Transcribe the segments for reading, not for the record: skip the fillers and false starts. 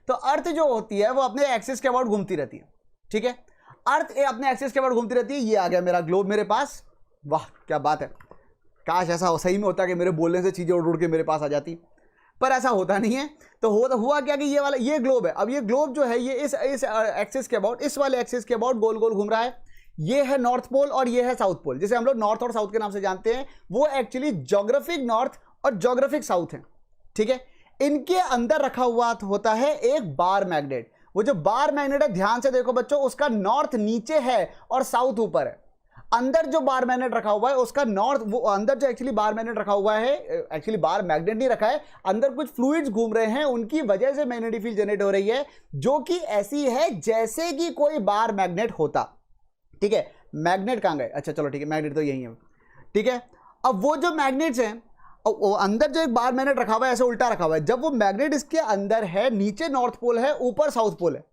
तो अर्थ जो होती है वो अपने एक्सिस के अबाउट घूमती रहती है, ठीक है, अर्थ अपने एक्सिस के अबाउट घूमती रहती है। ये आ गया मेरा ग्लोब मेरे पास, वाह क्या बात है, काश ऐसा सही में होता कि मेरे बोलने से चीजें उड़ उड़ के मेरे पास आ जाती, पर ऐसा होता नहीं है। तो हुआ क्या कि ये वाला ये ग्लोब है, अब ये ग्लोब जो है ये इस एक्सिस के अबाउट, इस वाले एक्सिस के अबाउट गोल गोल घूम रहा है। ये है नॉर्थ पोल और ये है साउथ पोल, जिसे हम लोग नॉर्थ और साउथ के नाम से जानते हैं। वो एक्चुअली ज्योग्राफिक नॉर्थ और ज्योग्राफिक साउथ है, ठीक है। इनके अंदर रखा हुआ होता है एक बार मैग्नेट। वो जो बार मैग्नेट है, ध्यान से देखो बच्चों, उसका नॉर्थ नीचे है और साउथ ऊपर है। अंदर जो बार मैग्नेट रखा हुआ है उसका नॉर्थ, वो अंदर जो एक्चुअली बार मैग्नेट रखा हुआ है, एक्चुअली बार मैग्नेट नहीं रखा है, अंदर कुछ फ्लूइड्स घूम रहे हैं, उनकी वजह से मैग्नेटिक फील्ड जनरेट हो रही है, जो कि ऐसी है जैसे कि कोई बार मैग्नेट होता, ठीक है। मैग्नेट कहां गए, अच्छा चलो ठीक है, मैग्नेट तो यही है, ठीक है। अब वो जो मैग्नेट्स हैं, अंदर जो एक बार मैग्नेट रखा हुआ है, ऐसे उल्टा रखा हुआ है, जब वो मैग्नेट इसके अंदर है, नीचे नॉर्थ पोल है, ऊपर साउथ पोल है,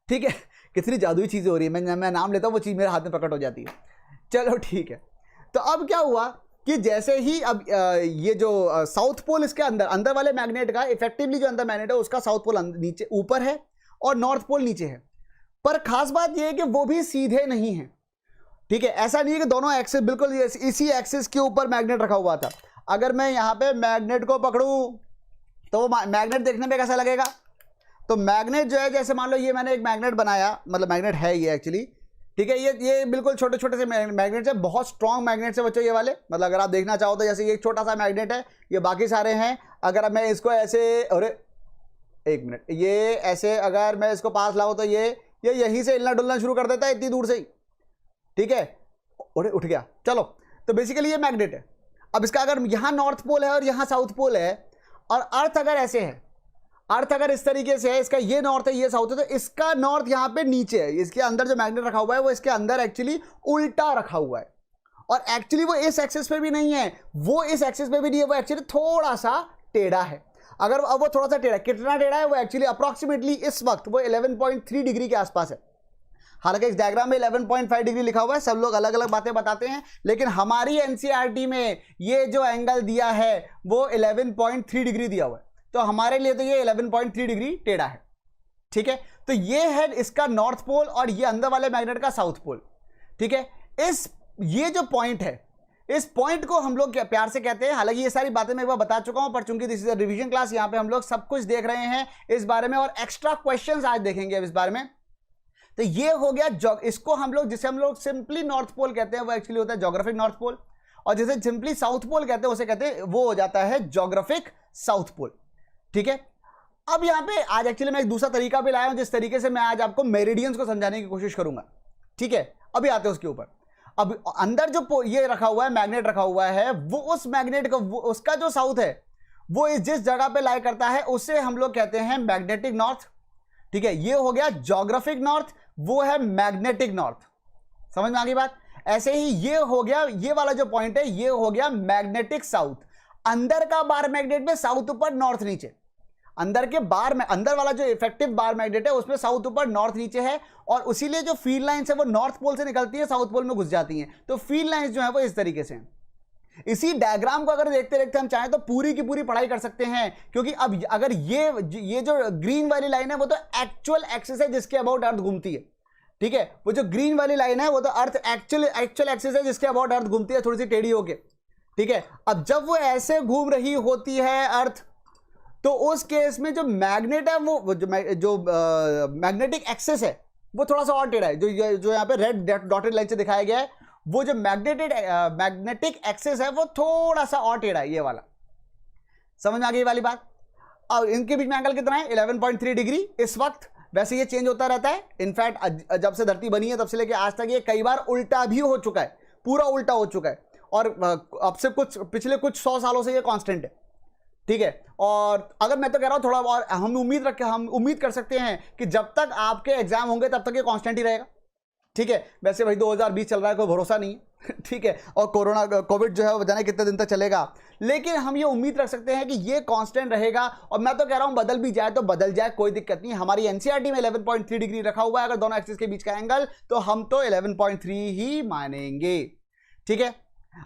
ठीक है। कितनी जादुई चीजें हो रही है, मैं नाम लेता हूं वो चीज मेरे हाथ में प्रकट हो जाती है। चलो ठीक है, तो अब क्या हुआ कि जैसे ही अब ये जो साउथ पोल इसके अंदर वाले मैग्नेट का, इफेक्टिवली जो अंदर मैग्नेट है उसका साउथ पोल नीचे ऊपर है और नॉर्थ पोल नीचे है। पर खास बात यह है कि वो भी सीधे नहीं है, ठीक है। ऐसा नहीं है कि दोनों एक्सिस बिल्कुल इसी एक्सिस के ऊपर मैग्नेट रखा हुआ था। अगर मैं यहां पे मैग्नेट को पकड़ूं तो वो मैग्नेट देखने में कैसा लगेगा, तो मैग्नेट जो है, जैसे मान लो ये मैंने एक मैग्नेट बनाया, मतलब मैग्नेट है ये एक्चुअली, ठीक है। ये बिल्कुल छोटे छोटे से मैग्नेट है, बहुत स्ट्रॉन्ग मैग्नेट है बच्चों ये वाले, मतलब अगर आप देखना चाहो तो जैसे ये एक छोटा सा मैग्नेट है, ये बाकी सारे हैं। अगर मैं इसको ऐसे, अरे एक मिनट, ये ऐसे अगर मैं इसको पास लाऊं तो ये यहीं से हिलना डुलना शुरू कर देता है इतनी दूर से ही, ठीक है। अरे उठ गया, चलो। तो बेसिकली ये मैग्नेट है। अब इसका अगर यहां नॉर्थ पोल है और यहां साउथ पोल है, और अर्थ अगर ऐसे है, अर्थ अगर इस तरीके से है, इसका ये नॉर्थ है ये साउथ है, तो इसका नॉर्थ यहां पे नीचे है। इसके अंदर जो मैग्नेट रखा हुआ है वो इसके अंदर एक्चुअली उल्टा रखा हुआ है, और एक्चुअली वो इस एक्सिस पे भी नहीं है, वो इस एक्सिस पे भी नहीं है, वो एक्चुअली थोड़ा सा टेढ़ा है। अगर अब वो थोड़ा सा टेढ़ा, कितना टेढ़ा है, वो एक्चुअली अप्रोक्सीमेटली इस वक्त वो 11.3 डिग्री के आसपास है। हालांकि इस डायग्राम में 11.5 डिग्री लिखा हुआ है, सब लोग अलग अलग बातें बताते हैं, लेकिन हमारी एनसीईआरटी में ये जो एंगल दिया है वो 11.3 डिग्री दिया हुआ है, तो हमारे लिए तो ये 11.3 डिग्री टेढ़ा है, ठीक है। तो ये है इसका नॉर्थ पोल और ये अंदर वाले मैग्नेट का साउथ पोल, ठीक है। ये जो पॉइंट है, इस पॉइंट को हम लोग प्यार से कहते हैं, हालांकि ये सारी बातें मैं एक बार बता चुका हूं, पर चूंकि this is a revision class, यहां पे हम लोग सब कुछ देख रहे हैं इस बारे में, और एक्स्ट्रा क्वेश्चंस आज देखेंगे अब इस बारे में। तो ये हो गया, इसको हम लोग, जिसे हम लोग सिंपली नॉर्थ पोल कहते हैं, वो एक्चुअली होता है ज्योग्राफिक नॉर्थ पोल, और जिसे सिंपली साउथ पोल कहते हैं उसे कहते हैं, वो हो जाता है ज्योग्राफिक साउथ पोल, ठीक है। अब यहां पे आज एक्चुअली मैं एक दूसरा तरीका भी लाया हूं, जिस तरीके से मैं आज आपको मेरिडियंस को समझाने की कोशिश करूंगा, ठीक है। अभी आते हैं उसके ऊपर। अब अंदर जो ये रखा हुआ है, मैग्नेट रखा हुआ है, वो उस मैग्नेट को, उसका जो साउथ है वो जिस जगह पे लाई करता है उसे हम लोग कहते हैं मैग्नेटिक नॉर्थ, ठीक है। ये हो गया ज्योग्राफिक नॉर्थ, वो है मैग्नेटिक नॉर्थ, समझ में आ गई बात। ऐसे ही ये हो गया, ये वाला जो पॉइंट है ये हो गया मैग्नेटिक साउथ। अंदर का बार मैग्नेट में साउथ ऊपर नॉर्थ नीचे, अंदर के बार में, अंदर वाला जो इफेक्टिव बार मैग्नेट है उसमें साउथ ऊपर नॉर्थ नीचे है, और उसीलिए जो फील्ड लाइंस है वो नॉर्थ पोल से निकलती है, साउथ पोल में घुस जाती हैं। तो फील्ड लाइंस जो है वो इस तरीके से हैं। इसी डायग्राम को अगर देखते देखते हम चाहें तो पूरी की पूरी पढ़ाई कर सकते हैं, क्योंकि अब अगर ये जो ग्रीन वाली लाइन है वो तो एक्चुअल एक्सिस है जिसके अबाउट अर्थ घूमती है, ठीक है। वो जो ग्रीन वाली लाइन है वो तो अर्थ एक्चुअल एक्सिस है जिसके अबाउट अर्थ घूमती है, थोड़ी सी टेढ़ी होके, ठीक है। अब जब वो ऐसे घूम रही होती है अर्थ, तो उस केस में जो मैग्नेट है वो जो मैग्नेटिक एक्सिस है वो थोड़ा सा और टेढ़ा है, जो यहाँ पे रेड डॉटेड लाइन से दिखाया गया है, वो जो मैग्नेटिक एक्सिस है वो थोड़ा सा और टेढ़ा है, ये वाला। समझ में आ गई वाली बात। और इनके बीच में एंगल कितना है, 11.3 डिग्री इस वक्त। वैसे ये चेंज होता रहता है, इनफैक्ट जब से धरती बनी है तब से लेकर आज तक ये कई बार उल्टा भी हो चुका है, पूरा उल्टा हो चुका है, और अब से पिछले कुछ 100 सालों से ये कांस्टेंट है, ठीक है। और अगर मैं तो कह रहा हूं थोड़ा और हम उम्मीद कर सकते हैं कि जब तक आपके एग्जाम होंगे तब तक ये कांस्टेंट ही रहेगा, ठीक है। वैसे भाई 2020 चल रहा है, कोई भरोसा नहीं है, ठीक है। और कोविड जो है वो जाने कितने दिन तक चलेगा, लेकिन हम ये उम्मीद रख सकते हैं कि ये कांस्टेंट रहेगा। और मैं तो कह रहा हूं बदल भी जाए तो बदल जाए, कोई दिक्कत नहीं। हमारी एनसीईआरटी में 11.3 डिग्री रखा हुआ है, अगर दोनों एक्सिस के बीच का एंगल, तो हम तो 11.3 ही मानेंगे, ठीक है।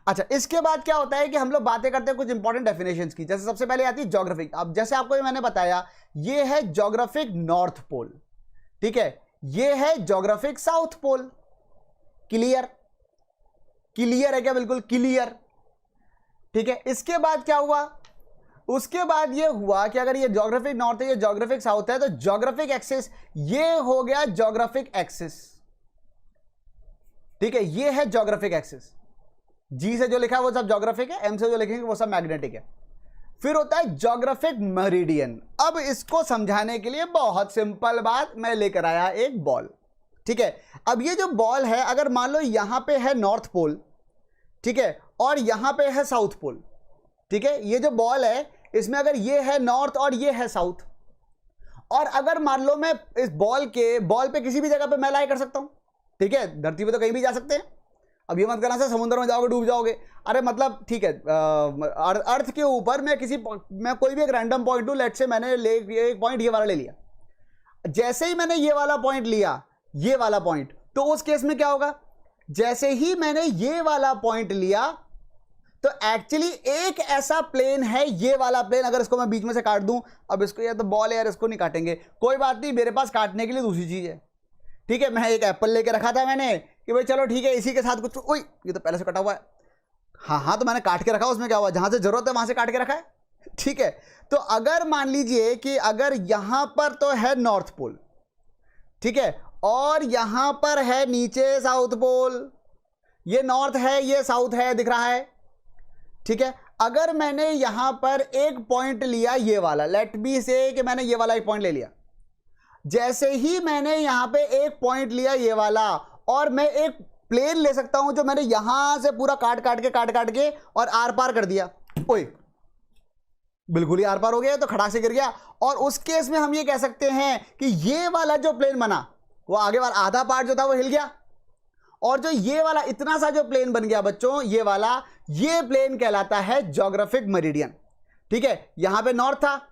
अच्छा, इसके बाद क्या होता है कि हम लोग बातें करते हैं कुछ इंपॉर्टेंट डेफिनेशंस की। जैसे सबसे पहले आती है ज्योग्राफिक। अब जैसे आपको मैंने बताया, ये है ज्योग्राफिक नॉर्थ पोल, ठीक है, ये है geographic south pole. Clear? Clear है क्या? बिल्कुल क्लियर, ठीक है। इसके बाद क्या हुआ? उसके बाद ये हुआ कि अगर ये ज्योग्राफिक नॉर्थ है, ये ज्योग्राफिक साउथ है, तो ज्योग्राफिक एक्सिस ये हो गया ज्योग्राफिक एक्सिस, ठीक है, ये है ज्योग्राफिक एक्सिस। जी से जो लिखा है वो सब ज्योग्राफिक है, एम से जो लिखेंगे वो सब मैग्नेटिक है। फिर होता है ज्योग्राफिक मेरिडियन। अब इसको समझाने के लिए बहुत सिंपल बात, मैं लेकर आया एक बॉल, ठीक है। अब ये जो बॉल है, अगर मान लो यहां पे है नॉर्थ पोल, ठीक है, और यहां पे है साउथ पोल, ठीक है, ये जो बॉल है इसमें अगर ये है नॉर्थ और ये है साउथ, और अगर मान लो मैं इस बॉल पे किसी भी जगह पे मैं लाई कर सकता हूं, ठीक है, धरती पे तो कहीं भी जा सकते हैं। अब ये मत करना सर समुद्र में जाओगे डूब जाओगे, अरे मतलब ठीक है, अर्थ के ऊपर मैं कोई भी एक रैंडम पॉइंट लूं, लेट से मैंने एक पॉइंट ये वाला ले लिया। जैसे ही मैंने ये वाला पॉइंट लिया, ये वाला पॉइंट, तो उस केस में क्या होगा? जैसे ही मैंने ये वाला पॉइंट लिया, तो एक्चुअली एक ऐसा प्लेन है, ये वाला प्लेन, अगर इसको मैं बीच में से काट दूं, अब इसको, या तो बॉल है यार, इसको नहीं काटेंगे, कोई बात नहीं, मेरे पास काटने के लिए दूसरी चीज है, ठीक है। मैं एक एप्पल लेके रखा था मैंने कि भाई चलो ठीक है, इसी के साथ कुछ, ओए ये तो पहले से कटा हुआ है, हाँ तो मैंने काट के रखा, उसमें क्या हुआ, जहां से जरूरत है वहां से काट के रखा है, ठीक है। तो अगर मान लीजिए कि अगर यहां पर तो है नॉर्थ पोल, ठीक है, और यहां पर है नीचे साउथ पोल, ये नॉर्थ है ये साउथ है, दिख रहा है, ठीक है। अगर मैंने यहां पर एक पॉइंट लिया, ये वाला, लेट बी से कि मैंने ये वाला एक पॉइंट ले लिया, जैसे ही मैंने यहां पे एक पॉइंट लिया ये वाला, और मैं एक प्लेन ले सकता हूं जो मैंने यहां से पूरा काट काट के और आर पार कर दिया, ओए बिल्कुल ही आर पार हो गया, तो खड़ा से गिर गया। और उस केस में हम ये कह सकते हैं कि ये वाला जो प्लेन बना, वो आगे वाला आधा पार्ट जो था वो हिल गया, और जो ये वाला इतना सा जो प्लेन बन गया बच्चों, ये वाला, ये प्लेन कहलाता है ज्योग्राफिक मेरिडियन, ठीक है। यहां पे नॉर्थ था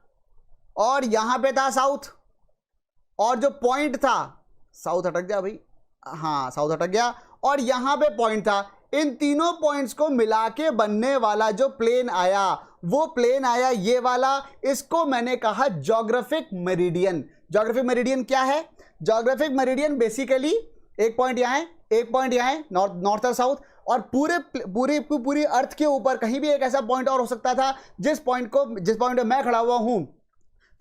और यहां पे था साउथ, और जो पॉइंट था, साउथ अटक गया भाई, हाँ साउथ अटक गया, और यहां पे पॉइंट था, इन तीनों पॉइंट्स को मिला के बनने वाला जो प्लेन आया, वो प्लेन आया ये वाला, इसको मैंने कहा ज्योग्राफिक मेरिडियन। ज्योग्राफिक मेरिडियन क्या है? ज्योग्राफिक मेरिडियन बेसिकली एक पॉइंट यहां है, एक पॉइंट यहां है, नॉर्थ और साउथ, और पूरी अर्थ के ऊपर कहीं भी एक ऐसा पॉइंट और हो सकता था जिस पॉइंट पे मैं खड़ा हुआ हूं,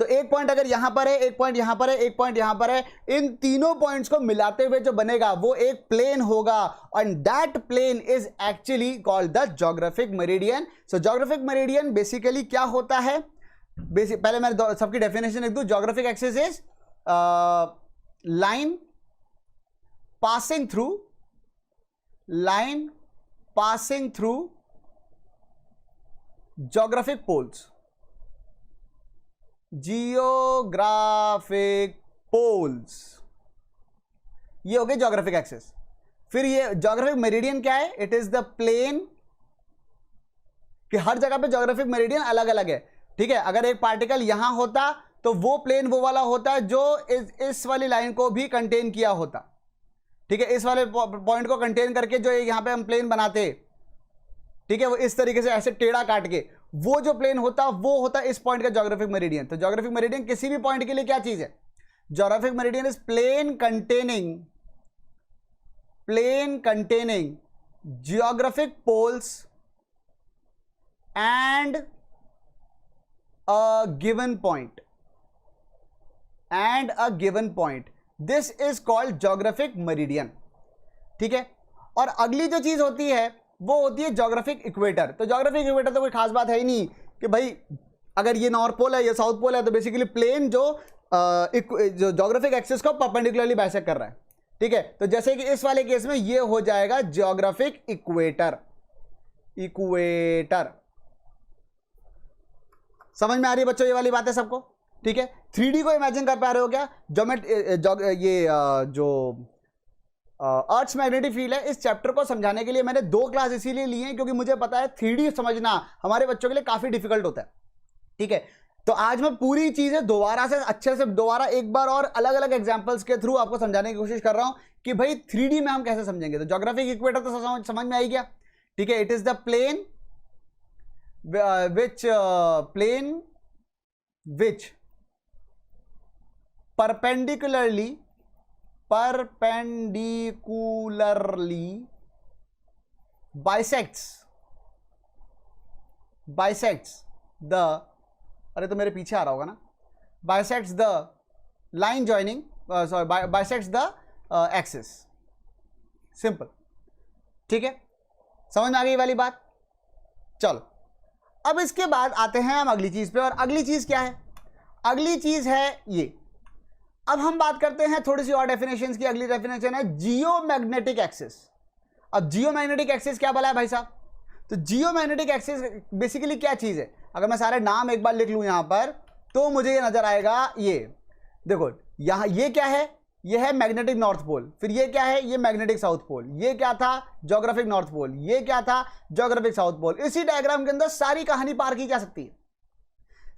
तो एक पॉइंट अगर यहां पर है, एक पॉइंट यहां पर है, एक पॉइंट यहां पर है, इन तीनों पॉइंट्स को मिलाते हुए जो बनेगा वो एक प्लेन होगा, and that plane is actually called the geographic meridian. So geographic meridian basically क्या होता है? पहले मैं सबकी डेफिनेशन लिख दूं। Geographic axis is line passing through geographic poles, geographic poles, ये हो गए ज्योग्राफिक एक्सिस। फिर ये ज्योग्राफिक मेरिडियन क्या है? इट इज द प्लेन, कि हर जगह पे ज्योग्राफिक मेरिडियन अलग अलग है, ठीक है। अगर एक पार्टिकल यहां होता तो वो प्लेन वो वाला होता है जो इस वाली लाइन को भी कंटेन किया होता, ठीक है, इस वाले पॉइंट को कंटेन करके जो यहां पे हम प्लेन बनाते, ठीक है, वो इस तरीके से ऐसे टेढ़ा काट के वो जो प्लेन होता वो होता इस पॉइंट का ज्योग्राफिक मेरिडियन। तो ज्योग्राफिक मेरिडियन किसी भी पॉइंट के लिए क्या चीज है? Geographic meridian is plane containing geographic poles and a given point, this is called geographic meridian, ठीक है। और अगली जो चीज होती है वो होती है ज्योग्राफिक इक्वेटर। तो ज्योग्राफिक इक्वेटर तो कोई खास बात है ही नहीं कि भाई अगर ये नॉर्थ पोल है ये साउथ पोल है, तो बेसिकली प्लेन जो ज्योग्राफिक एक्सिस को परपेंडिकुलरली बाइसेक्ट कर रहा है, ठीक है। तो जैसे कि इस वाले केस में ये हो जाएगा ज्योग्राफिक इक्वेटर। समझ में आ रही है बच्चों ये वाली बात है सबको? ठीक है। 3D को इमेजिन कर पा रहे हो क्या? जो अर्थ मैग्नेटिक फील्ड है, इस चैप्टर को समझाने के लिए मैंने 2 क्लास इसीलिए ली हैं क्योंकि मुझे पता है 3D समझना हमारे बच्चों के लिए काफी डिफिकल्ट होता है, ठीक है। तो आज मैं पूरी चीजें दोबारा से अच्छे से एक बार और अलग अलग एग्जांपल्स के थ्रू आपको समझाने की कोशिश कर रहा हूं कि भाई 3D में हम कैसे समझेंगे। तो ज्योग्राफिक इक्वेटर तो समझ में आई गया ठीक है, it is the plane which perpendicularly bisects the, अरे तो मेरे पीछे आ रहा होगा ना, bisects the line joining, bisects the axis. Simple, ठीक है, समझ में आ गई वाली बात। चलो अब इसके बाद आते हैं हम अगली चीज पे, और अगली चीज क्या है? अगली चीज है ये। अब हम बात करते हैं थोड़ी सी और डेफिनेशंस की। अगली डेफिनेशन है जियोमैग्नेटिक एक्सिस। अब जियोमैग्नेटिक एक्सिस क्या बोला है भाई साहब? तो जियोमैग्नेटिक एक्सिस बेसिकली क्या चीज है? अगर मैं सारे नाम एक बार लिख लूं यहां पर तो मुझे ये नजर आएगा, ये देखो यहां ये क्या है? ये है मैग्नेटिक नॉर्थ पोल। फिर ये क्या है? ये मैग्नेटिक साउथ पोल। ये क्या था? Geographic north pole. ये क्या था? Geographic south pole. इसी डायग्राम के अंदर सारी कहानी पार की जा सकती है।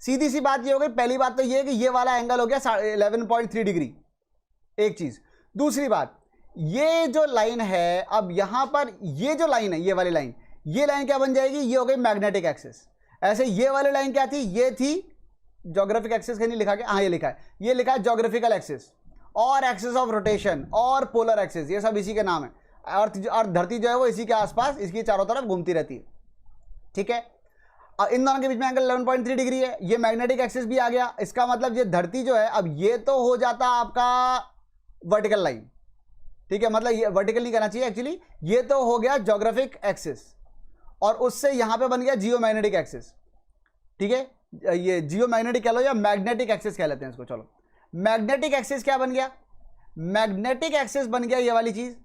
सीधी सी बात ये हो गई। पहली बात तो ये है कि ये वाला एंगल हो गया 11.3 डिग्री, एक चीज। दूसरी बात, ये जो लाइन है, अब यहां पर ये जो लाइन है, ये वाली लाइन, ये लाइन क्या बन जाएगी? ये हो गई मैग्नेटिक एक्सिस। ऐसे ये वाली लाइन क्या थी? ये थी ज्योग्राफिक एक्सिस। कहीं नहीं लिखा गया? हाँ ये लिखा है, ये लिखा है ज्योग्राफिकल एक्सिस और एक्सिस ऑफ रोटेशन और पोलर एक्सिस, ये सब इसी के नाम है। और धरती जो है वो इसी के आसपास, इसकी चारों तरफ घूमती रहती है, ठीक है। और इन दोनों के बीच में एंगल 11.3 डिग्री है। ये मैग्नेटिक एक्सिस भी आ गया। इसका मतलब ये धरती जो है, अब ये तो हो जाता आपका वर्टिकल लाइन, ठीक है, मतलब ये वर्टिकल नहीं करना चाहिए एक्चुअली, ये तो हो गया ज्योग्राफिक एक्सिस, और उससे यहां पे बन गया जियोमैग्नेटिक एक्सिस, ठीक है। ये जियोमैग्नेटिक कह लो या मैग्नेटिक एक्सिस कह लेते हैं इसको। चलो मैग्नेटिक एक्सिस क्या बन गया? मैग्नेटिक एक्सिस बन गया ये वाली चीज,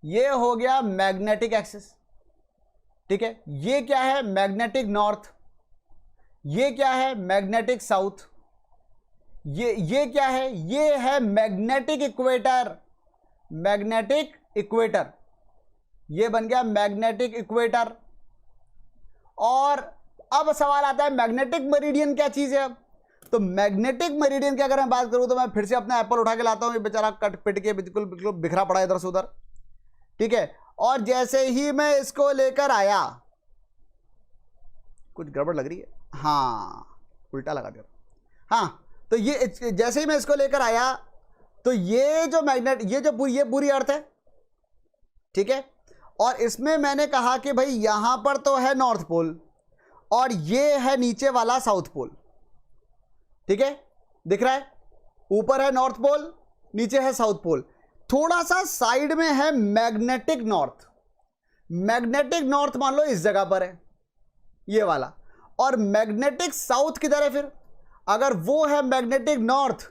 ये हो गया मैग्नेटिक एक्सिस, ठीक है। ये क्या है? Magnetic north. ये क्या है? Magnetic south. ये क्या है? ये है मैग्नेटिक इक्वेटर। मैग्नेटिक इक्वेटर, ये बन गया मैग्नेटिक इक्वेटर। और अब सवाल आता है मैग्नेटिक मेरिडियन क्या चीज है? अब तो मैग्नेटिक मेरिडियन की अगर मैं बात करूं तो मैं फिर से अपना एप्पल उठा के लाता हूं, ये बेचारा कट पिट के बिल्कुल बिल्कुल बिखरा पड़ा इधर से उधर, ठीक है। और जैसे ही मैं इसको लेकर आया, कुछ गड़बड़ लग रही है, हाँ उल्टा लगा दिया, हाँ। तो ये जैसे ही मैं इसको लेकर आया तो ये जो मैग्नेट, ये जो पूरी अर्थ है, ठीक है। और इसमें मैंने कहा कि भाई यहां पर तो है नॉर्थ पोल और ये है नीचे वाला साउथ पोल, ठीक है, दिख रहा है? ऊपर है नॉर्थ पोल, नीचे है साउथ पोल। थोड़ा सा साइड में है मैग्नेटिक नॉर्थ। मैग्नेटिक नॉर्थ मान लो इस जगह पर है, ये वाला। और मैग्नेटिक साउथ किधर है? फिर अगर वो है मैग्नेटिक नॉर्थ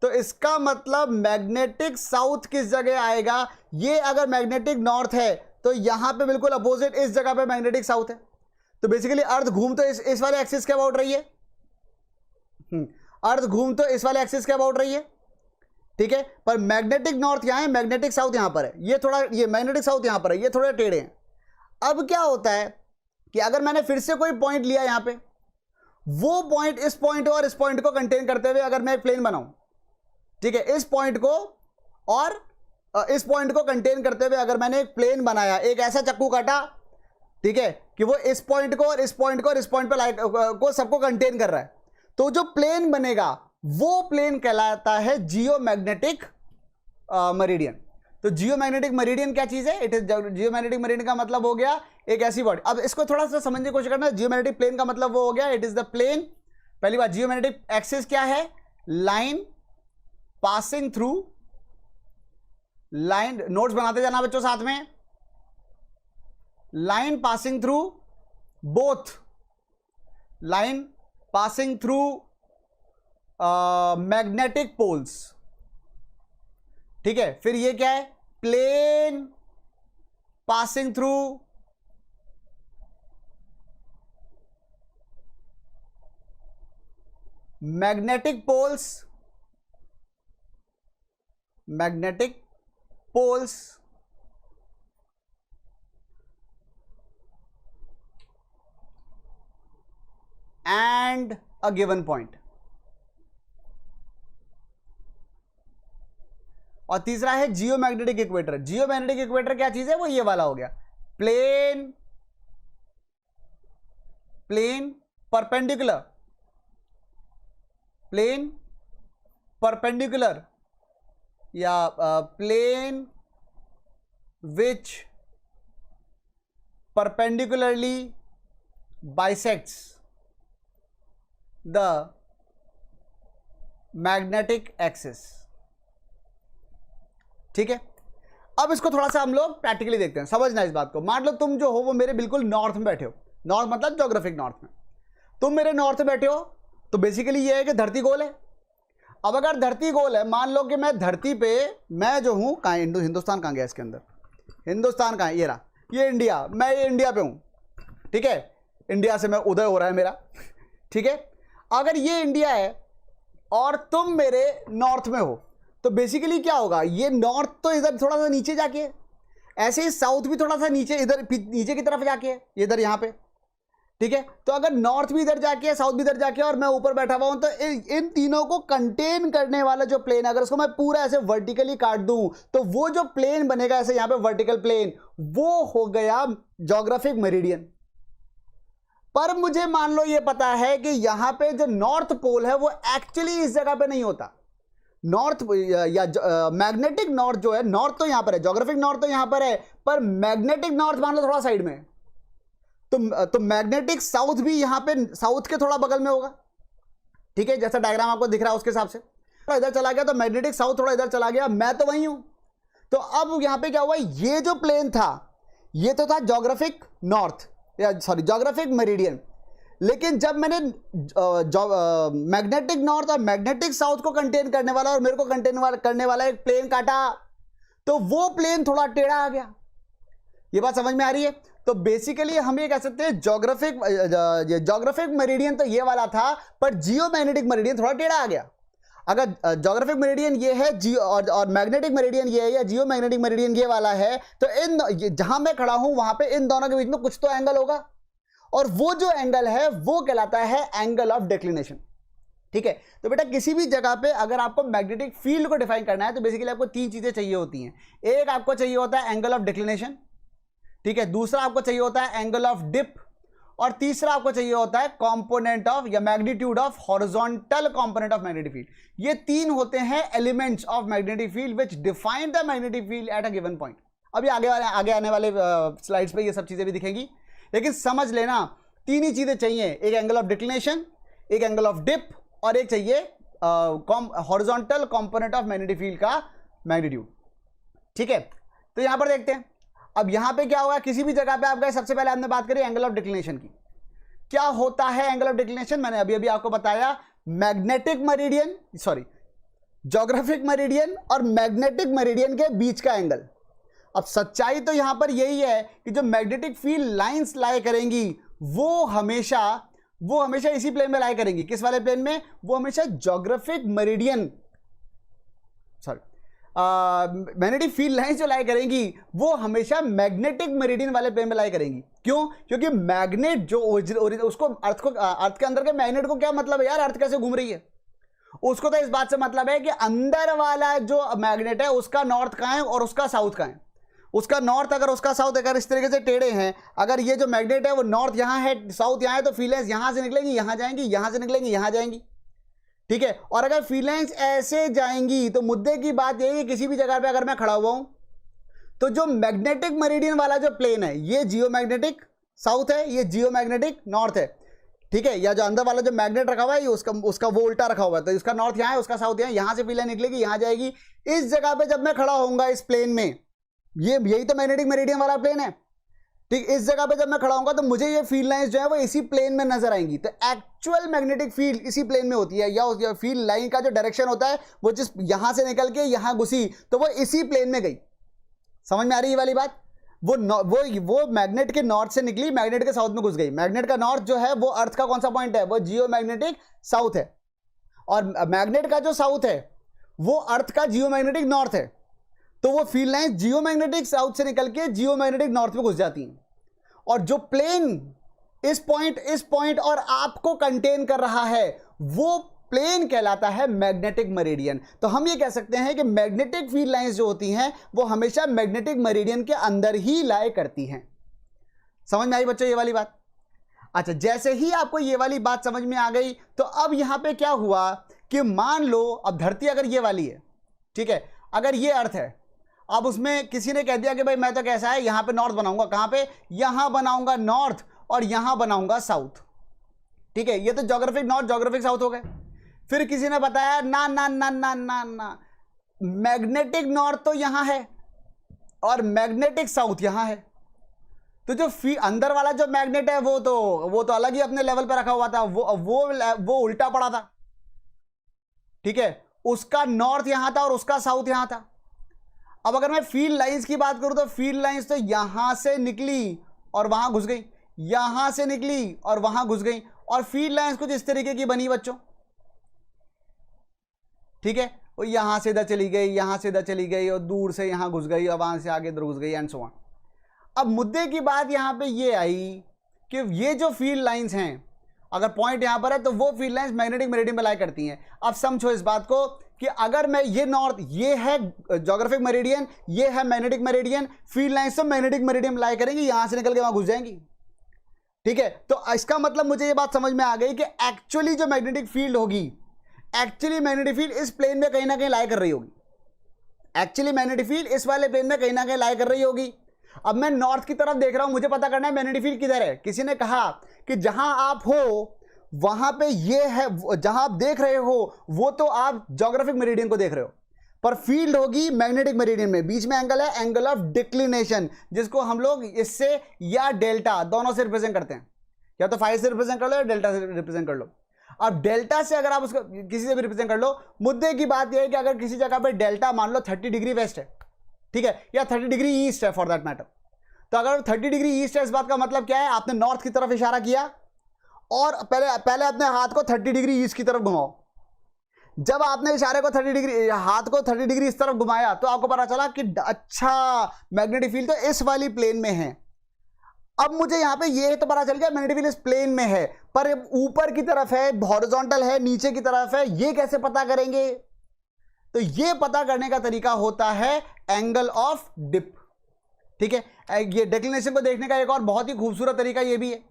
तो इसका मतलब मैग्नेटिक साउथ किस जगह आएगा? ये अगर मैग्नेटिक नॉर्थ है तो यहां पे बिल्कुल अपोजिट इस जगह पे मैग्नेटिक साउथ है। तो बेसिकली अर्थ घूम तो इस वाले एक्सिस के अबाउट रही है, अर्थ घूम तो इस वाले एक्सिस के अबाउट रही है, ठीक है। पर मैग्नेटिक नॉर्थ यहां है, मैग्नेटिक साउथ यहां पर है, ये थोड़ा, ये मैग्नेटिक साउथ यहां पर है, ये थोड़े टेढ़े हैं। अब क्या होता है कि अगर मैंने फिर से कोई पॉइंट लिया यहां पे, वो पॉइंट इस पॉइंट और इस पॉइंट को कंटेन करते हुए अगर मैं एक प्लेन बनाऊं, ठीक है, इस पॉइंट को और इस पॉइंट को कंटेन करते हुए अगर मैंने एक प्लेन बनाया, एक ऐसा चक्कू काटा, ठीक है, कि वो इस पॉइंट को और इस पॉइंट को और इस पॉइंट पे लाइट को सबको कंटेन कर रहा है, तो जो प्लेन बनेगा वो प्लेन कहलाता है जियोमैग्नेटिक मेरिडियन। तो जियोमैग्नेटिक मेरिडियन क्या चीज है? इट इज, जियोमैग्नेटिक मेरिडियन का मतलब हो गया एक ऐसी बॉडी। अब इसको थोड़ा सा समझने की कोशिश करना। जियोमैग्नेटिक प्लेन का मतलब वो हो गया, इट इज द प्लेन। पहली बात, जियोमैग्नेटिक एक्सिस क्या है? Line passing through, line, notes बनाते जाना बच्चों साथ में, line passing through both, line passing through magnetic poles, ठीक है। फिर ये क्या है? Plane passing through magnetic poles, magnetic poles and a given point. और तीसरा है जियोमैग्नेटिक इक्वेटर। जियोमैग्नेटिक इक्वेटर क्या चीज है? वो ये वाला हो गया। प्लेन परपेंडिकुलर, या plane which perpendicularly bisects the magnetic axis। ठीक है, अब इसको थोड़ा सा हम लोग प्रैक्टिकली देखते हैं, समझना इस बात को। मान लो तुम जो हो वो मेरे बिल्कुल नॉर्थ में बैठे हो, नॉर्थ मतलब ज्योग्राफिक नॉर्थ में, तुम मेरे नॉर्थ में बैठे हो, तो बेसिकली ये है कि धरती गोल है। अब अगर धरती गोल है, मान लो कि मैं धरती पे, मैं जो हूं कहाँ, हिंदुस्तान कहाँ गया इसके अंदर, हिंदुस्तान कहाँ है, ये रहा, ये इंडिया, मैं ये इंडिया पे हूं, ठीक है, इंडिया से मैं उदय हो रहा है मेरा, ठीक है। अगर ये इंडिया है और तुम मेरे नॉर्थ में हो, तो बेसिकली क्या होगा, ये नॉर्थ तो इधर थोड़ा सा नीचे जाके है, ऐसे ही साउथ भी थोड़ा सा नीचे, इधर नीचे की तरफ जाके है, इधर यहाँ पे, ठीक है। तो अगर नॉर्थ भी इधर जाके है, साउथ भी इधर जाके है, और मैं ऊपर बैठा हुआ हूं, तो इन तीनों को कंटेन करने वाला जो प्लेन, अगर उसको मैं पूरा ऐसे वर्टिकली काट दूं, तो वो जो प्लेन बनेगा ऐसे यहां पे वर्टिकल प्लेन, वो हो गया ज्योग्राफिक मेरिडियन। पर मुझे मान लो ये पता है कि यहां पे जो नॉर्थ पोल है वो एक्चुअली इस जगह पे नहीं होता, नॉर्थ या मैग्नेटिक नॉर्थ जो है, नॉर्थ तो यहां पर है, ज्योग्राफिक नॉर्थ तो यहां पर है, पर मैग्नेटिक नॉर्थ मान लो थोड़ा साइड में है, तो मैग्नेटिक साउथ भी यहां पे साउथ के थोड़ा बगल में होगा, ठीक है, जैसा डायग्राम आपको दिख रहा है उसके हिसाब से, थोड़ा इधर चला गया तो मैग्नेटिक साउथ थोड़ा इधर चला गया, मैं तो वहीं हूं। तो अब यहां पे क्या हुआ, ये जो प्लेन था ये तो था ज्योग्राफिक नॉर्थ, या सॉरी ज्योग्राफिक मेरिडियन, लेकिन जब मैंने मैग्नेटिक नॉर्थ और मैग्नेटिक साउथ को कंटेन करने वाला और मेरे को कंटेन करने वाला एक प्लेन काटा, तो वो प्लेन थोड़ा टेढ़ा आ गया। ये बात समझ में आ रही है? तो बेसिकली हम ये कह सकते हैं ज्योग्राफिक मेरिडियन तो ये वाला था, पर जियोमैग्नेटिक मेरिडियन थोड़ा टेढ़ा आ गया। अगर ज्योग्राफिक मेरिडियन ये है और मैग्नेटिक मेरिडियन ये है, या जियोमैग्नेटिक मेरिडियन ये वाला है, तो इन जहां मैं खड़ा हूं वहां पे इन दोनों के बीच में कुछ तो एंगल होगा, और वो जो एंगल है वो कहलाता है एंगल ऑफ डिक्लिनेशन। ठीक है, तो बेटा किसी भी जगह पे अगर आपको मैग्नेटिक फील्ड को डिफाइन करना है तो बेसिकली आपको तीन चीजें चाहिए होती हैं। एक आपको चाहिए होता है एंगल ऑफ डिक्लिनेशन, ठीक है, दूसरा आपको चाहिए होता है एंगल ऑफ डिप, और तीसरा आपको चाहिए होता है कंपोनेंट ऑफ या magnitude of horizontal component of magnetic field. ये तीन होते हैं elements of magnetic field which define the magnetic field at a given point. अभी आगे आने वाले स्लाइड्स पे ये सब चीजें भी दिखेंगी, लेकिन समझ लेना तीन ही चीजें चाहिए, एक एंगल ऑफ डिक्लिनेशन, एक एंगल ऑफ डिप, और एक चाहिए horizontal component of magnetic field का मैग्नीट्यूड। ठीक है, तो यहां पर देखते हैं अब यहां पे क्या होगा, किसी भी जगह पे आप गए, सबसे पहले हमने बात करी एंगल ऑफ डिक्लिनेशन की। क्या होता है एंगल ऑफ डिक्लिनेशन, मैंने अभी आपको बताया, magnetic meridian, sorry geographic meridian और मैग्नेटिक मेरिडियन के बीच का एंगल। अब सच्चाई तो यहां पर यही है कि जो मैग्नेटिक फील्ड लाइंस लाई करेंगी वो हमेशा इसी प्लेन में लाई करेंगी। किस वाले प्लेन में? वो हमेशा geographic meridian, sorry magnetic field line जो लाई करेंगी वो हमेशा मैग्नेटिक मेरिडियन वाले प्लेन में लाई करेंगी। क्यों? क्योंकि मैग्नेट जो उसको अर्थ के अंदर के मैग्नेट को क्या मतलब है यार, अर्थ कैसे घूम रही है, उसको तो इस बात से मतलब है कि अंदर वाला जो मैग्नेट है उसका नॉर्थ कहां है और उसका साउथ कहां है। उसका नॉर्थ अगर उसका साउथ अगर इस तरीके से टेढ़े हैं, अगर ये जो मैग्नेट है वो नॉर्थ यहां है साउथ यहां है, तो फील्ड लाइंस यहां से निकलेंगी यहां जाएंगी, यहां से निकलेंगी यहां जाएंगी। ठीक है, और अगर फील्ड लाइंस ऐसे जाएंगी तो मुद्दे की बात यही है, किसी भी जगह पे अगर मैं खड़ा हुआ हूं तो जो मैग्नेटिक मेरिडियन वाला जो प्लेन है ये जियोमैग्नेटिक साउथ है, ये जियोमैग्नेटिक नॉर्थ है। ठीक है, या जो अंदर वाला जो मैग्नेट रखा हुआ है ये उसका वो उल्टा रखा हुआ है, तो इसका नॉर्थ यहां है उसका साउथ यहां से फील्ड लाइन निकलेगी यहां जाएगी। इस जगह पे जब मैं खड़ा होऊंगा इस प्लेन में, यही तो मैग्नेटिक मेरिडियन वाला प्लेन है, ठीक, इस जगह पे जब मैं खड़ा होऊंगा तो मुझे ये फील्ड लाइंस जो है वो इसी प्लेन में नजर आएंगी। तो एक्चुअल मैग्नेटिक फील्ड इसी प्लेन में होती है, या फील्ड लाइन का जो डायरेक्शन होता है वो जिस यहां से निकल के यहां घुसी तो वो इसी प्लेन में गई। समझ में आ रही है ये वाली बात? वो मैग्नेट के नॉर्थ से निकली, मैग्नेट के साउथ में घुस गई। मैग्नेट का नॉर्थ जो है वो अर्थ का कौन सा पॉइंट है, वो जियोमैग्नेटिक साउथ है, और मैग्नेट का जो साउथ है वो अर्थ का जियोमैग्नेटिक नॉर्थ है। तो वो फील्ड लाइन जियोमैग्नेटिक साउथ से निकल के जियोमैग्नेटिक नॉर्थ में घुस जाती हैं, और जो प्लेन इस पॉइंट और आपको कंटेन कर रहा है वो प्लेन कहलाता है मैग्नेटिक मेरिडियन। तो हम ये कह सकते हैं कि मैग्नेटिक फील्ड लाइंस जो होती हैं वो हमेशा मैग्नेटिक मेरिडियन के अंदर ही लाई करती हैं। समझ में आई बच्चों ये वाली बात? अच्छा, जैसे ही आपको ये वाली बात समझ में आ गई तो अब यहां पे क्या हुआ कि मान लो अब धरती अगर ये वाली है, ठीक है, अगर ये अर्थ है, अब उसमें किसी ने कह दिया कि भाई मैं तो कैसा है, यहां पे नॉर्थ बनाऊंगा, कहां पे, यहां बनाऊंगा नॉर्थ और यहां बनाऊंगा साउथ, ठीक है, ये तो ज्योग्राफिक नॉर्थ ज्योग्राफिक साउथ हो गए। फिर किसी ने बताया ना ना ना ना ना ना, मैग्नेटिक नॉर्थ तो यहां है और मैग्नेटिक साउथ यहां है, तो जो अंदर वाला जो मैग्नेट है वो तो अलग ही अपने लेवल पे रखा हुआ था, वो उल्टा पड़ा था, ठीक है, उसका नॉर्थ यहां था और उसका साउथ यहां था। अब अगर मैं फील्ड लाइंस की बात करूं तो फील्ड लाइंस तो यहां से निकली और वहां घुस गई, यहां से निकली और वहां घुस गई, और फील्ड लाइंस कुछ इस तरीके की बनी बच्चों, ठीक है, वो यहां से इधर चली गई, यहां से इधर चली गई और दूर से यहां घुस गई और वहां से आगे इधर घुस गई एंड सो ऑन। अब मुद्दे की बात यहां पे ये आई कि ये जो फील्ड लाइंस हैं, अगर पॉइंट यहां पर है तो वो फील्ड लाइंस मैग्नेटिक मेरिडियन में लाई करती हैं। अब समझो इस बात को कि अगर मैं ये नॉर्थ, ये है ज्योग्राफिक मेरिडियन, ये है मैग्नेटिक मेरिडियन, फील्ड लाइंस तो मैग्नेटिक मेरिडियन लाई करेंगी, यहां से निकल के वहां घुस जाएंगी, ठीक है। तो इसका मतलब मुझे ये बात समझ में आ गई कि एक्चुअली जो मैग्नेटिक फील्ड होगी, एक्चुअली मैग्नेटिक फील्ड इस प्लेन में कहीं ना कहीं लाई कर रही होगी, एक्चुअली मैग्नेटिक फील्ड इस वाले प्लेन में कहीं ना कहीं लाई कर रही होगी। अब मैं नॉर्थ की तरफ देख रहा हूं, मुझे पता करना है मैग्नेटिक फील्ड किधर है। किसी ने कहा कि जहां आप हो वहां पे ये है, जहां आप देख रहे हो वो तो आप ज्योग्राफिक मेरिडियन को देख रहे हो, पर फील्ड होगी मैग्नेटिक मेरिडियन में, बीच में एंगल है, एंगल ऑफ डिक्लिनेशन, जिसको हम लोग इससे या डेल्टा दोनों से रिप्रेजेंट करते हैं, या तो फाई से रिप्रेजेंट कर लो या डेल्टा से रिप्रेजेंट कर लो। अब डेल्टा से अगर आप उसको किसी से भी रिप्रेजेंट कर लो, मुद्दे की बात यह है कि अगर किसी जगह पे डेल्टा मान लो 30 डिग्री वेस्ट है, ठीक है, या 30 डिग्री ईस्ट है फॉर दैट मैटर, तो अगर 30 डिग्री ईस्ट है, इस बात का मतलब क्या है, आपने नॉर्थ की तरफ इशारा किया और पहले अपने हाथ को 30 डिग्री ईस्ट की तरफ घुमाओ। जब आपने इशारे को 30 डिग्री, हाथ को 30 डिग्री इस तरफ घुमाया तो आपको पता चला कि अच्छा मैग्नेटिक फील्ड तो इस वाली प्लेन में है। अब मुझे यहां पे ये तो पता चल गया मैग्नेटिक फील्ड इस प्लेन में है, पर ऊपर की तरफ है, हॉरिजॉन्टल है, नीचे की तरफ है, ये कैसे पता करेंगे? तो ये पता करने का तरीका होता है एंगल ऑफ डिप, ठीक है। ये डिक्लिनेशन को देखने का एक और बहुत ही खूबसूरत तरीका ये भी है,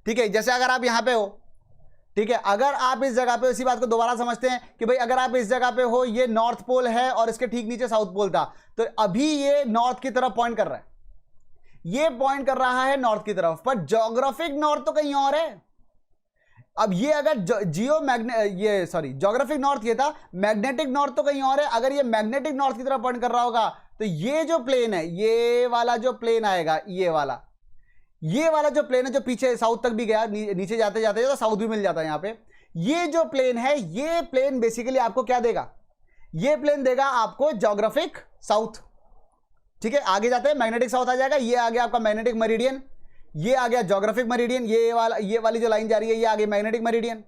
ठीक है। जैसे अगर आप यहां पे हो, ठीक है, अगर आप इस जगह पे, इसी बात को दोबारा समझते हैं कि भाई अगर आप इस जगह पे हो, ये नॉर्थ पोल है और इसके ठीक नीचे साउथ पोल था, तो अभी ये नॉर्थ की तरफ पॉइंट कर रहा है, ये पॉइंट कर रहा है नॉर्थ की तरफ, पर ज्योग्राफिक नॉर्थ तो कहीं और है। अब ये अगर ज्योग्राफिक नॉर्थ ये था, मैग्नेटिक नॉर्थ तो कहीं और है। अगर ये मैग्नेटिक नॉर्थ की तरफ पॉइंट कर रहा होगा तो ये जो प्लेन है, ये वाला जो प्लेन आएगा, ये वाला जो प्लेन है जो पीछे साउथ तक भी गया, नीचे जाते जाते तो साउथ भी मिल जाता है यहां पे, ये जो प्लेन है, ये प्लेन बेसिकली आपको क्या देगा, ये प्लेन देगा आपको ज्योग्राफिक साउथ, ठीक है। आगे जाते हैं मैग्नेटिक साउथ आ जाएगा, ये आ गया आपका मैग्नेटिक मेरिडियन, ये आ गया ज्योग्राफिक मेरिडियन, ये वाली जो लाइन जा रही है ये आ गई मैग्नेटिक मेरिडियन,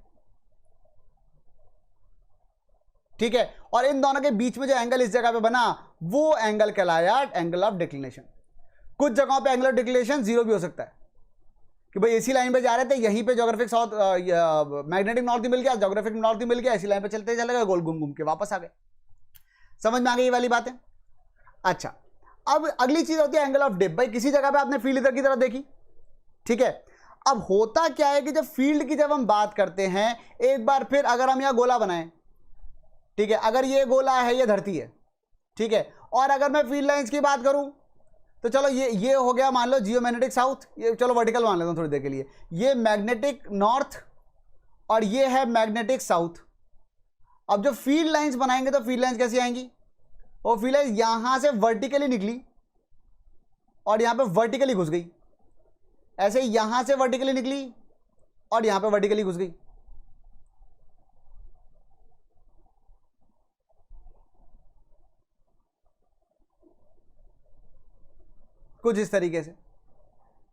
ठीक है। और इन दोनों के बीच में जो एंगल इस जगह पे बना वो एंगल कहलाया एंगल ऑफ डिक्लिनेशन। कुछ जगहों पे एंगल ऑफ डिक्लिनेशन 0 भी हो सकता है कि भाई इसी लाइन पे जा रहे थे, यहीं पे ज्योग्राफिक साउथ मैग्नेटिक नॉर्थ ही मिल गया, ज्योग्राफिक नॉर्थ ही मिल गया, इसी लाइन पे चलते चले गए, गोल घूम घूम के वापस आ गए। समझ में आ गई ये वाली बात है? अच्छा, अब अगली चीज होती है एंगल ऑफ डिप। भाई किसी जगह पे आपने फील्ड इधर की तरफ देखी, ठीक है। अब होता क्या है कि जब फील्ड की जब हम बात करते हैं, एक बार फिर अगर हम यहां गोला बनाएं, ठीक है, अगर ये गोला है, ये धरती है, ठीक है, और अगर मैं फील्ड लाइंस की बात करूं तो चलो ये हो गया मान लो जियोमैग्नेटिक साउथ, ये चलो वर्टिकल मान लेता हूं थोड़ी देर के लिए, ये मैग्नेटिक नॉर्थ और ये है मैग्नेटिक साउथ। अब जो फील्ड लाइंस बनाएंगे तो फील्ड लाइंस कैसी आएंगी, वो फील्ड लाइंस यहां से वर्टिकली निकली और यहां पे वर्टिकली घुस गई, ऐसे यहां से वर्टिकली निकली और यहां पे वर्टिकली घुस गई, कुछ इस तरीके से,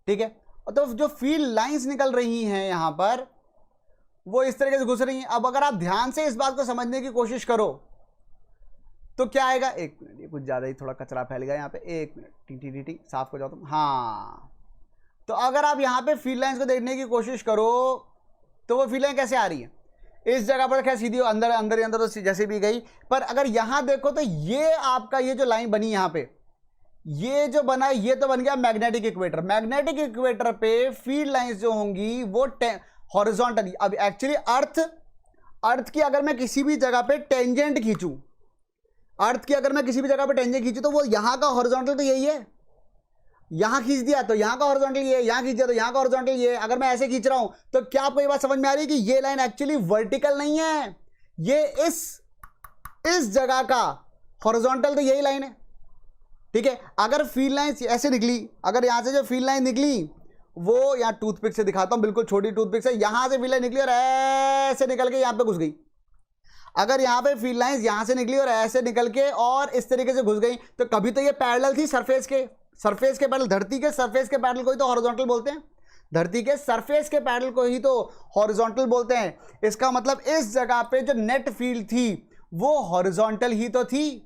ठीक है। तो जो फील्ड लाइंस निकल रही हैं यहां पर वो इस तरीके से घुस रही हैं। अब अगर आप ध्यान से इस बात को समझने की कोशिश करो तो क्या आएगा, एक मिनट, ये कुछ ज्यादा ही थोड़ा कचरा फैल गया यहाँ पे, एक मिनट, टी साफ हो जाओ तुम। हाँ, तो अगर आप यहाँ पे फील्ड लाइंस को देखने की कोशिश करो तो वो फील्ड लाइन कैसे आ रही है, इस जगह पर क्या सीधी अंदर अंदर अंदर तो जैसे भी गई, पर अगर यहां देखो तो ये आपका ये जो लाइन बनी यहां पे, ये जो बना ये तो बन गया मैग्नेटिक इक्वेटर। मैग्नेटिक इक्वेटर पे फील्ड लाइंस जो होंगी वो हॉरिजॉन्टली, अब एक्चुअली अर्थ की अगर मैं किसी भी जगह पे टेंजेंट खींचूं, अर्थ की अगर मैं किसी भी जगह पे टेंजेंट खींचूं तो वो यहां का हॉरिजॉन्टल तो यही है, यहां खींच दिया तो यहां का हॉरिजॉन्टल ये है, यहां खींच दिया तो यहां का हॉरिजॉन्टल ये है। अगर मैं ऐसे खींच रहा हूं तो क्या आपको ये बात समझ में आ रही है कि ये लाइन एक्चुअली वर्टिकल नहीं है, ये इस जगह का हॉरिजॉन्टल तो यही लाइन है, ठीक है। अगर फील्ड लाइन ऐसे निकली, अगर यहां से जो फील्ड लाइन निकली वो यहां टूथपिक से दिखाता हूं, बिल्कुल छोटी टूथपिक से, यहां से फील्ड लाइन निकली और ऐसे निकल के यहां पे घुस गई। अगर यहां पे फील्ड लाइंस यहां से निकली और ऐसे निकल के और इस तरीके से घुस गई तो कभी तो ये पैरेलल थी सरफेस के पैरेलल, धरती के सरफेस के पैरेलल को ही तो हॉरिजॉन्टल बोलते हैं, धरती के सरफेस के पैरेलल को ही तो हॉरिजॉन्टल बोलते हैं। इसका मतलब इस जगह पे जो नेट फील्ड थी वो हॉरिजॉन्टल ही तो थी,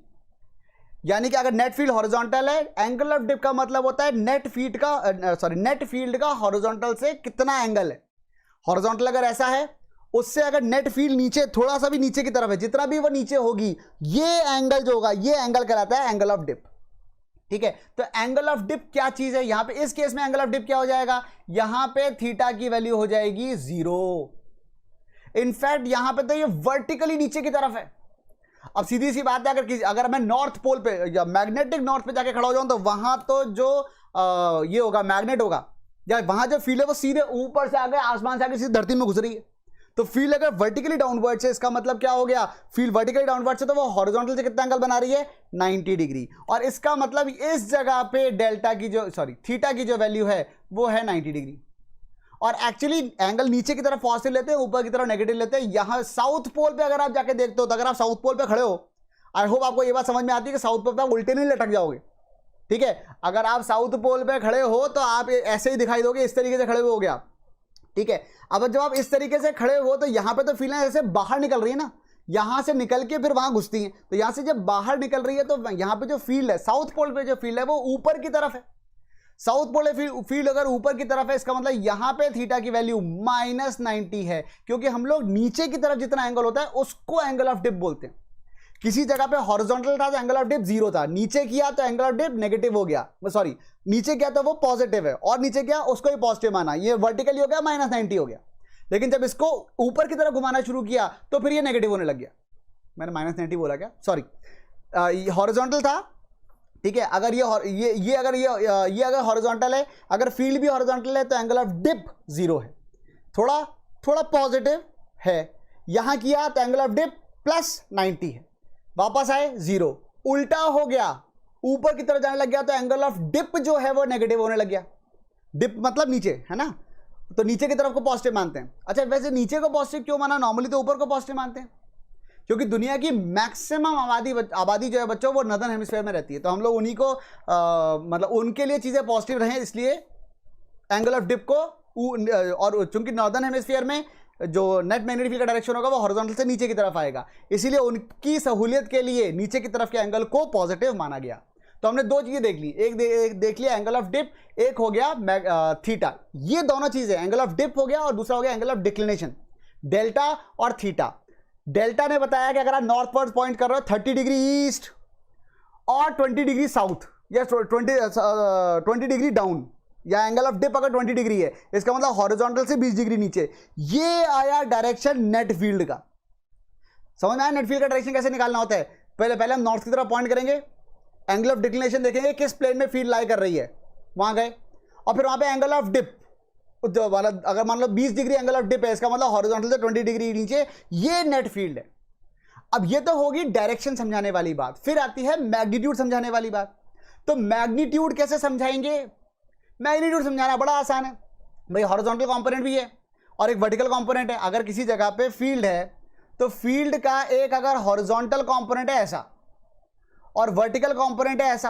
यानी कि अगर नेट फील्ड हॉरिजॉन्टल है, एंगल ऑफ डिप का मतलब होता है नेट फील्ड का हॉरिजॉन्टल से कितना एंगल है। हॉरिजॉन्टल अगर ऐसा है, उससे अगर नेट फील्ड नीचे थोड़ा सा भी नीचे की तरफ है, जितना भी वो नीचे होगी, ये एंगल जो होगा ये एंगल कहलाता है एंगल ऑफ डिप, ठीक है। तो एंगल ऑफ डिप क्या चीज है यहां पे, इस केस में एंगल ऑफ डिप क्या हो जाएगा, यहां पे थीटा की वैल्यू हो जाएगी 0। इनफैक्ट यहां पे तो ये वर्टिकली नीचे की तरफ है। अब सीधी सी बात है, अगर मैं नॉर्थ पोल पे या मैग्नेटिक नॉर्थ पे जाके खड़ा हो जाऊं तो वहां तो जो ये होगा मैग्नेट होगा, या वहां जो फील्ड है वो सीधे ऊपर से आगे आसमान से आगे सीधे धरती में घुस रही है। तो फील्ड अगर वर्टिकली डाउनवर्ड से, इसका मतलब क्या हो गया, फील्ड वर्टिकली डाउनवर्ड से तो वो हॉरिजॉन्टल से कितना एंगल बना रही है, 90 डिग्री। और इसका मतलब इस जगह पे थीटा की जो वैल्यू है वो है 90 डिग्री। और एक्चुअली एंगल नीचे की तरफ पॉजिटिव लेते हैं, ऊपर की तरफ नेगेटिव लेते हैं। यहां साउथ पोल पे अगर आप जाके देखते हो, तो अगर आप साउथ पोल पे खड़े हो, आई होप आपको ये बात समझ में आती है कि साउथ पोल पे आप उल्टे नहीं लटक जाओगे, ठीक है। अगर आप साउथ पोल पे खड़े हो तो आप ऐसे ही दिखाई दोगे, इस तरीके से खड़े हो गया, ठीक है। अब जब आप इस तरीके से खड़े हो तो यहां पे तो फील्ड ऐसे बाहर निकल रही है ना, यहां से निकल के फिर वहां घुसती हैं, तो यहां से जब बाहर निकल रही है तो यहां पे जो फील्ड है, साउथ पोल पे जो फील्ड है वो ऊपर की तरफ है। साउथ पोल फील्ड अगर ऊपर की तरफ है, इसका मतलब यहां पे थीटा की वैल्यू -90 है, क्योंकि हम लोग नीचे की तरफ जितना एंगल होता है उसको एंगल ऑफ डिप बोलते हैं। किसी जगह पे हॉरिजॉन्टल था तो एंगल ऑफ डिप 0 था, नीचे किया तो एंगल ऑफ डिप नेगेटिव हो गया, सॉरी नीचे किया तो वो पॉजिटिव है, और नीचे किया उसको ही पॉजिटिव माना, ये वर्टिकली हो गया, -90 हो गया। लेकिन जब इसको ऊपर की तरफ घुमाना शुरू किया तो फिर ये नेगेटिव होने लग गया। मैंने -90 बोला क्या, सॉरी, हॉरिजॉन्टल था, ठीक है। अगर ये अगर हॉरिजॉन्टल है, अगर फील्ड भी हॉरिजॉन्टल है तो एंगल ऑफ डिप 0 है, थोड़ा पॉजिटिव है। यहां किया तो एंगल ऑफ डिप +90 है, वापस आए 0, उल्टा हो गया, ऊपर की तरफ जाने लग गया तो एंगल ऑफ डिप जो है वो नेगेटिव होने लग गया। डिप मतलब नीचे है ना, तो नीचे की तरफ को पॉजिटिव मानते हैं। अच्छा, वैसे नीचे को पॉजिटिव क्यों माना, नॉर्मली तो ऊपर को पॉजिटिव मानते हैं, क्योंकि दुनिया की मैक्सिमम आबादी जो है बच्चों वो नॉर्दर्न हेमिस्फीयर में रहती है, तो हम लोग उन्हीं को मतलब उनके लिए चीज़ें पॉजिटिव रहें, इसलिए एंगल ऑफ डिप को, और चूंकि नॉर्दर्न हेमिस्फीयर में जो नेट मैग्नेटिक फील्ड का डायरेक्शन होगा वो हॉरिजॉन्टल से नीचे की तरफ आएगा, इसीलिए उनकी सहूलियत के लिए नीचे की तरफ के एंगल को पॉजिटिव माना गया। तो हमने दो चीजें देख ली, एक देख लिया एंगल ऑफ डिप, एक हो गया थीटा। ये दोनों चीजें, एंगल ऑफ डिप हो गया और दूसरा हो गया एंगल ऑफ डिक्लिनेशन, डेल्टा और थीटा। डेल्टा ने बताया कि अगर आप नॉर्थवर्ड पॉइंट कर रहे हो 30 डिग्री ईस्ट और 20 डिग्री साउथ, या 20 डिग्री डाउन, या एंगल ऑफ डिप अगर 20 डिग्री है, इसका मतलब हॉरिजॉन्टल से 20 डिग्री नीचे, ये आया डायरेक्शन नेट फील्ड का। समझ में आया नेट फील्ड का डायरेक्शन कैसे निकालना होता है। पहले हम नॉर्थ की तरफ पॉइंट करेंगे, एंगल ऑफ डिक्लिनेशन देखेंगे किस प्लेन में फील्ड लाई कर रही है, वहां गए, और फिर वहां पे एंगल ऑफ डिप वाला, अगर मान लो 20 डिग्री एंगल ऑफ डिप है, इसका मतलब हॉरिजॉन्टल से 20 डिग्री नीचे, ये नेट फील्ड है। अब ये तो होगी डायरेक्शन समझाने वाली बात, फिर आती है मैग्नीट्यूड समझाने वाली बात। तो मैग्नीट्यूड कैसे समझाएंगे, मैग्नीट्यूड समझाना बड़ा आसान है भाई, हॉरिजॉन्टल कंपोनेंट भी है और एक वर्टिकल कंपोनेंट है। अगर किसी जगह पे फील्ड है तो फील्ड का एक अगर हॉरिजॉन्टल कंपोनेंट है ऐसा और वर्टिकल कंपोनेंट है ऐसा,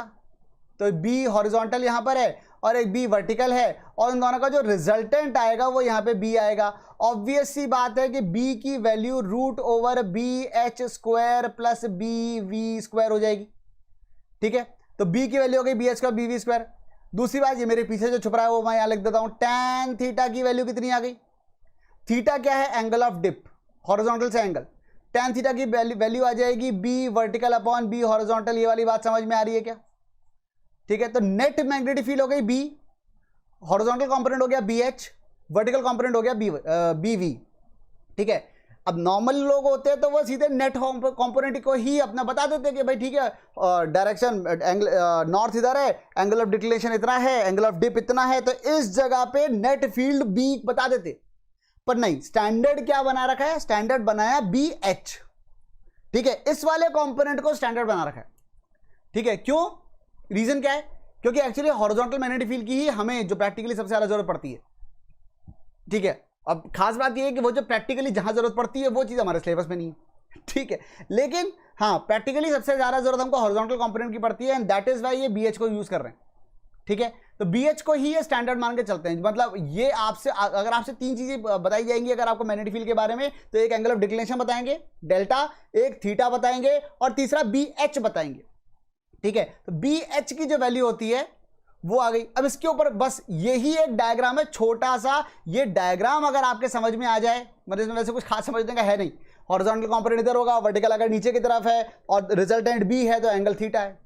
तो बी हॉरिजॉन्टल यहां पर है और एक बी वर्टिकल है, और इन दोनों का जो रिजल्टेंट आएगा वो यहां पे बी आएगा। ऑब्वियस सी बात है कि बी की वैल्यू √BH² प्लस BV² हो जाएगी, ठीक है। तो बी की वैल्यू हो गई BH² BV²। दूसरी बात, ये मेरे पीछे जो छुप रहा है वो मैं यहां लिख देता हूं, tan थीटा की वैल्यू कितनी आ गई। थीटा क्या है, एंगल ऑफ डिप, हॉरिजॉन्टल से एंगल, tan थीटा की वैल्यू आ जाएगी B vertical upon B horizontal. ये वाली बात समझ में आ रही है क्या, ठीक है, तो नेट मैग्नेटिक फील्ड हो गई बी, हॉरिजॉन्टल कंपोनेंट हो गया बी एच, वर्टिकल कंपोनेंट हो गया बी वी। ठीक है, अब नॉर्मल लोग होते हैं तो वो सीधे नेट कंपोनेंट को ही अपना बता देते हैं कि भाई ठीक है डायरेक्शन एंगल नॉर्थ इधर है, एंगल ऑफ डिक्लेशन इतना है, एंगल ऑफ डिप इतना है, तो इस जगह पे नेट फील्ड बी बता देते। पर नहीं, स्टैंडर्ड क्या बना रखा है, स्टैंडर्ड बनाया बी एच। ठीक है, इस वाले कंपोनेंट को स्टैंडर्ड बना रखा है। ठीक है, क्यों, रीजन क्या है, क्योंकि एक्चुअली हॉरिजॉन्टल मैग्नेटिक फील्ड की ही हमें जो प्रैक्टिकली सबसे ज्यादा जरूरत पड़ती है। ठीक है, अब खास बात यह है कि वो जो प्रैक्टिकली जहां जरूरत पड़ती है वो चीज हमारे सिलेबस में नहीं है। ठीक है, लेकिन हाँ प्रैक्टिकली सबसे ज्यादा जरूरत हमको हॉरिजॉन्टल कंपोनेंट की पड़ती है, एंड दैट इज व्हाई ये बीएच को यूज कर रहे हैं। ठीक है, तो बीएच को ही ये स्टैंडर्ड मान के चलते हैं। मतलब ये आपसे अगर आपसे तीन चीजें बताई जाएंगी अगर आपको मैग्नेटिक फील्ड के बारे में, तो एक एंगल ऑफ डिक्लेशन बताएंगे डेल्टा, एक थीटा बताएंगे, और तीसरा बी एच बताएंगे। ठीक है, तो बी एच की जो वैल्यू होती है वो आ गई। अब इसके ऊपर बस यही एक डायग्राम है छोटा सा, ये डायग्राम अगर आपके समझ में आ जाए, मतलब इसमें वैसे कुछ खास समझने का है नहीं। हॉरिजॉन्टल कंपोनेंट इधर होगा, वर्टिकल अगर नीचे की तरफ है और रिजल्टेंट बी है तो एंगल थीटा है,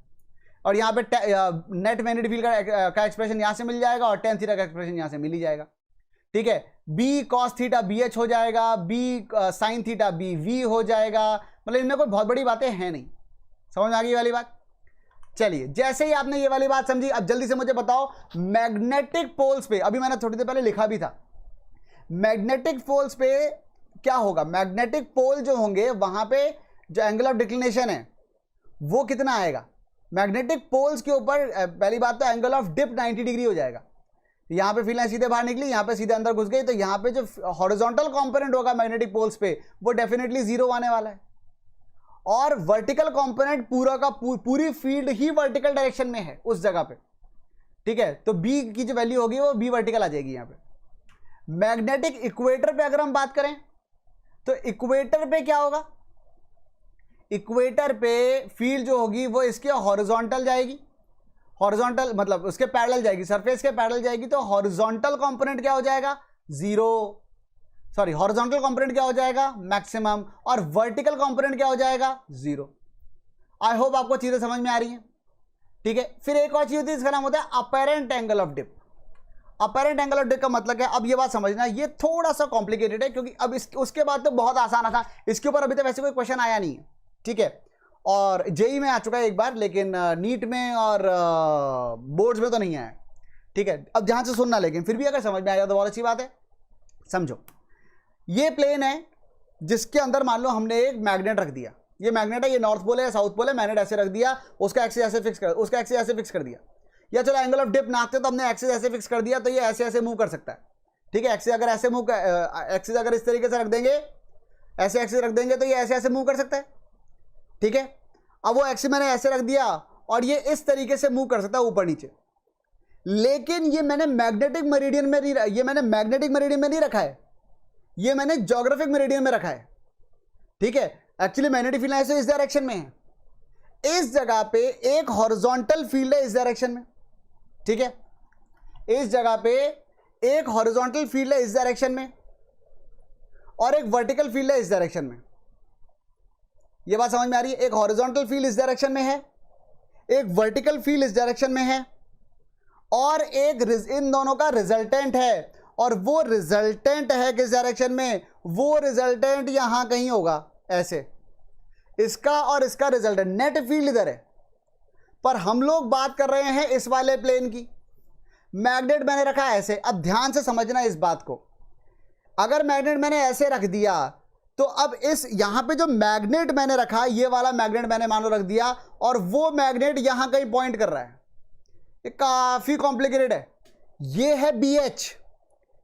और यहाँ पे नेट मैग्नेटिक फील्ड का एक्सप्रेशन यहाँ से मिल जाएगा और टेन थीटा का एक्सप्रेशन यहाँ से मिल ही जाएगा। ठीक है, B cos theta B H हो जाएगा, B sine theta B V हो जाएगा। मतलब इनमें कोई बहुत बड़ी बातें हैं नहीं। समझ में आ गई वाली बात? चलिए, जैसे ही आपने ये वाली बात समझी, अब जल्दी से मुझे बताओ मैग्नेटिक पोल्स पे, अभी मैंने थोड़ी देर पहले लिखा भी था, मैग्नेटिक पोल्स पे क्या होगा। मैग्नेटिक पोल जो होंगे वहां पे जो एंगल ऑफ डिक्लिनेशन है वो कितना आएगा। मैग्नेटिक पोल्स के ऊपर पहली बात तो एंगल ऑफ डिप 90 डिग्री हो जाएगा। यहां पे फिलहाल सीधे बाहर निकली, यहां पे सीधे अंदर घुस गई, तो यहां पे जो हॉरिजॉन्टल कंपोनेंट होगा मैग्नेटिक पोल्स पे वो डेफिनेटली जीरो आने वाला है, और वर्टिकल कंपोनेंट पूरा का पूरी फील्ड ही वर्टिकल डायरेक्शन में है उस जगह पे। ठीक है, तो बी की जो वैल्यू होगी वो बी वर्टिकल आ जाएगी। यहां पे मैग्नेटिक इक्वेटर पे अगर हम बात करें तो इक्वेटर पे क्या होगा, इक्वेटर पे फील्ड जो होगी वो इसके हॉरिजॉन्टल जाएगी, हॉरिजॉन्टल मतलब उसके पैरेलल जाएगी, सरफेस के पैरेलल जाएगी, तो हॉरिजॉन्टल कंपोनेंट क्या हो जाएगा, जीरो, सॉरी हॉरिजॉन्टल कंपोनेंट क्या हो जाएगा, मैक्सिमम, और वर्टिकल कंपोनेंट क्या हो जाएगा, जीरो। आई होप आपको चीजें समझ में आ रही हैं। ठीक है, फिर एक और चीज होती है, इसका नाम होता है apparent angle of dip. Apparent angle of dip का मतलब है, अब ये बात समझना, ये थोड़ा सा कॉम्प्लिकेटेड है क्योंकि अब उसके बाद तो बहुत आसान था, इसके ऊपर अभी तक वैसे कोई क्वेश्चन आया नहीं है। ठीक है, और जेई में आ चुका है एक बार, लेकिन नीट में और बोर्ड्स में तो नहीं आया। ठीक है, अब ध्यान से सुनना, लेकिन फिर भी अगर समझ में आया तो बहुत अच्छी बात है। समझो, ये प्लेन है जिसके अंदर मान लो हमने एक मैग्नेट रख दिया, ये मैग्नेट है, ये नॉर्थ पोल है, साउथ पोल है, मैग्नेट ऐसे रख दिया, उसका एक्सिस ऐसे फिक्स कर, उसका एक्सिस ऐसे फिक्स कर दिया, या चलो एंगल ऑफ डिप नापते तो हमने एक्सिस ऐसे फिक्स कर दिया, तो ये ऐसे ऐसे मूव कर सकता है। ठीक है, एक्सिस अगर ऐसे मूव, एक्सिस अगर इस तरीके से रख देंगे, ऐसे एक्सिस रख देंगे तो ये ऐसे ऐसे मूव कर सकता है। ठीक है, अब वो एक्सिस मैंने ऐसे रख दिया और ये इस तरीके से मूव कर सकता है ऊपर नीचे, लेकिन ये मैंने मैग्नेटिक मेरिडियन में नहीं, ये मैंने मैग्नेटिक मेरिडियन में नहीं रखा है, ये मैंने ज्योग्राफिक मेरिडियन में रखा है। ठीक है, एक्चुअली मैग्नेटिक फील्ड ऐसे इस डायरेक्शन में है, इस जगह पे एक हॉरिजॉन्टल फील्ड है इस डायरेक्शन में। ठीक है, इस जगह पे एक हॉरिजॉन्टल फील्ड है इस डायरेक्शन में और एक वर्टिकल फील्ड है इस डायरेक्शन में। ये बात समझ में आ रही है? एक हॉरिजॉन्टल फील्ड इस डायरेक्शन में है, एक वर्टिकल फील्ड इस डायरेक्शन में है, और एक इन दोनों का रिजल्टेंट है, और वो रिजल्टेंट है किस डायरेक्शन में, वो रिजल्टेंट यहां कहीं होगा ऐसे, इसका और इसका रिजल्टेंट, नेट फील्ड इधर है। पर हम लोग बात कर रहे हैं इस वाले प्लेन की, मैग्नेट मैंने रखा ऐसे। अब ध्यान से समझना इस बात को, अगर मैग्नेट मैंने ऐसे रख दिया तो अब इस यहां पे जो मैग्नेट मैंने रखा, ये वाला मैग्नेट मैंने मान लो रख दिया, और वो मैग्नेट यहां कहीं पॉइंट कर रहा है, ये काफी कॉम्प्लिकेटेड है। ये है बी एच,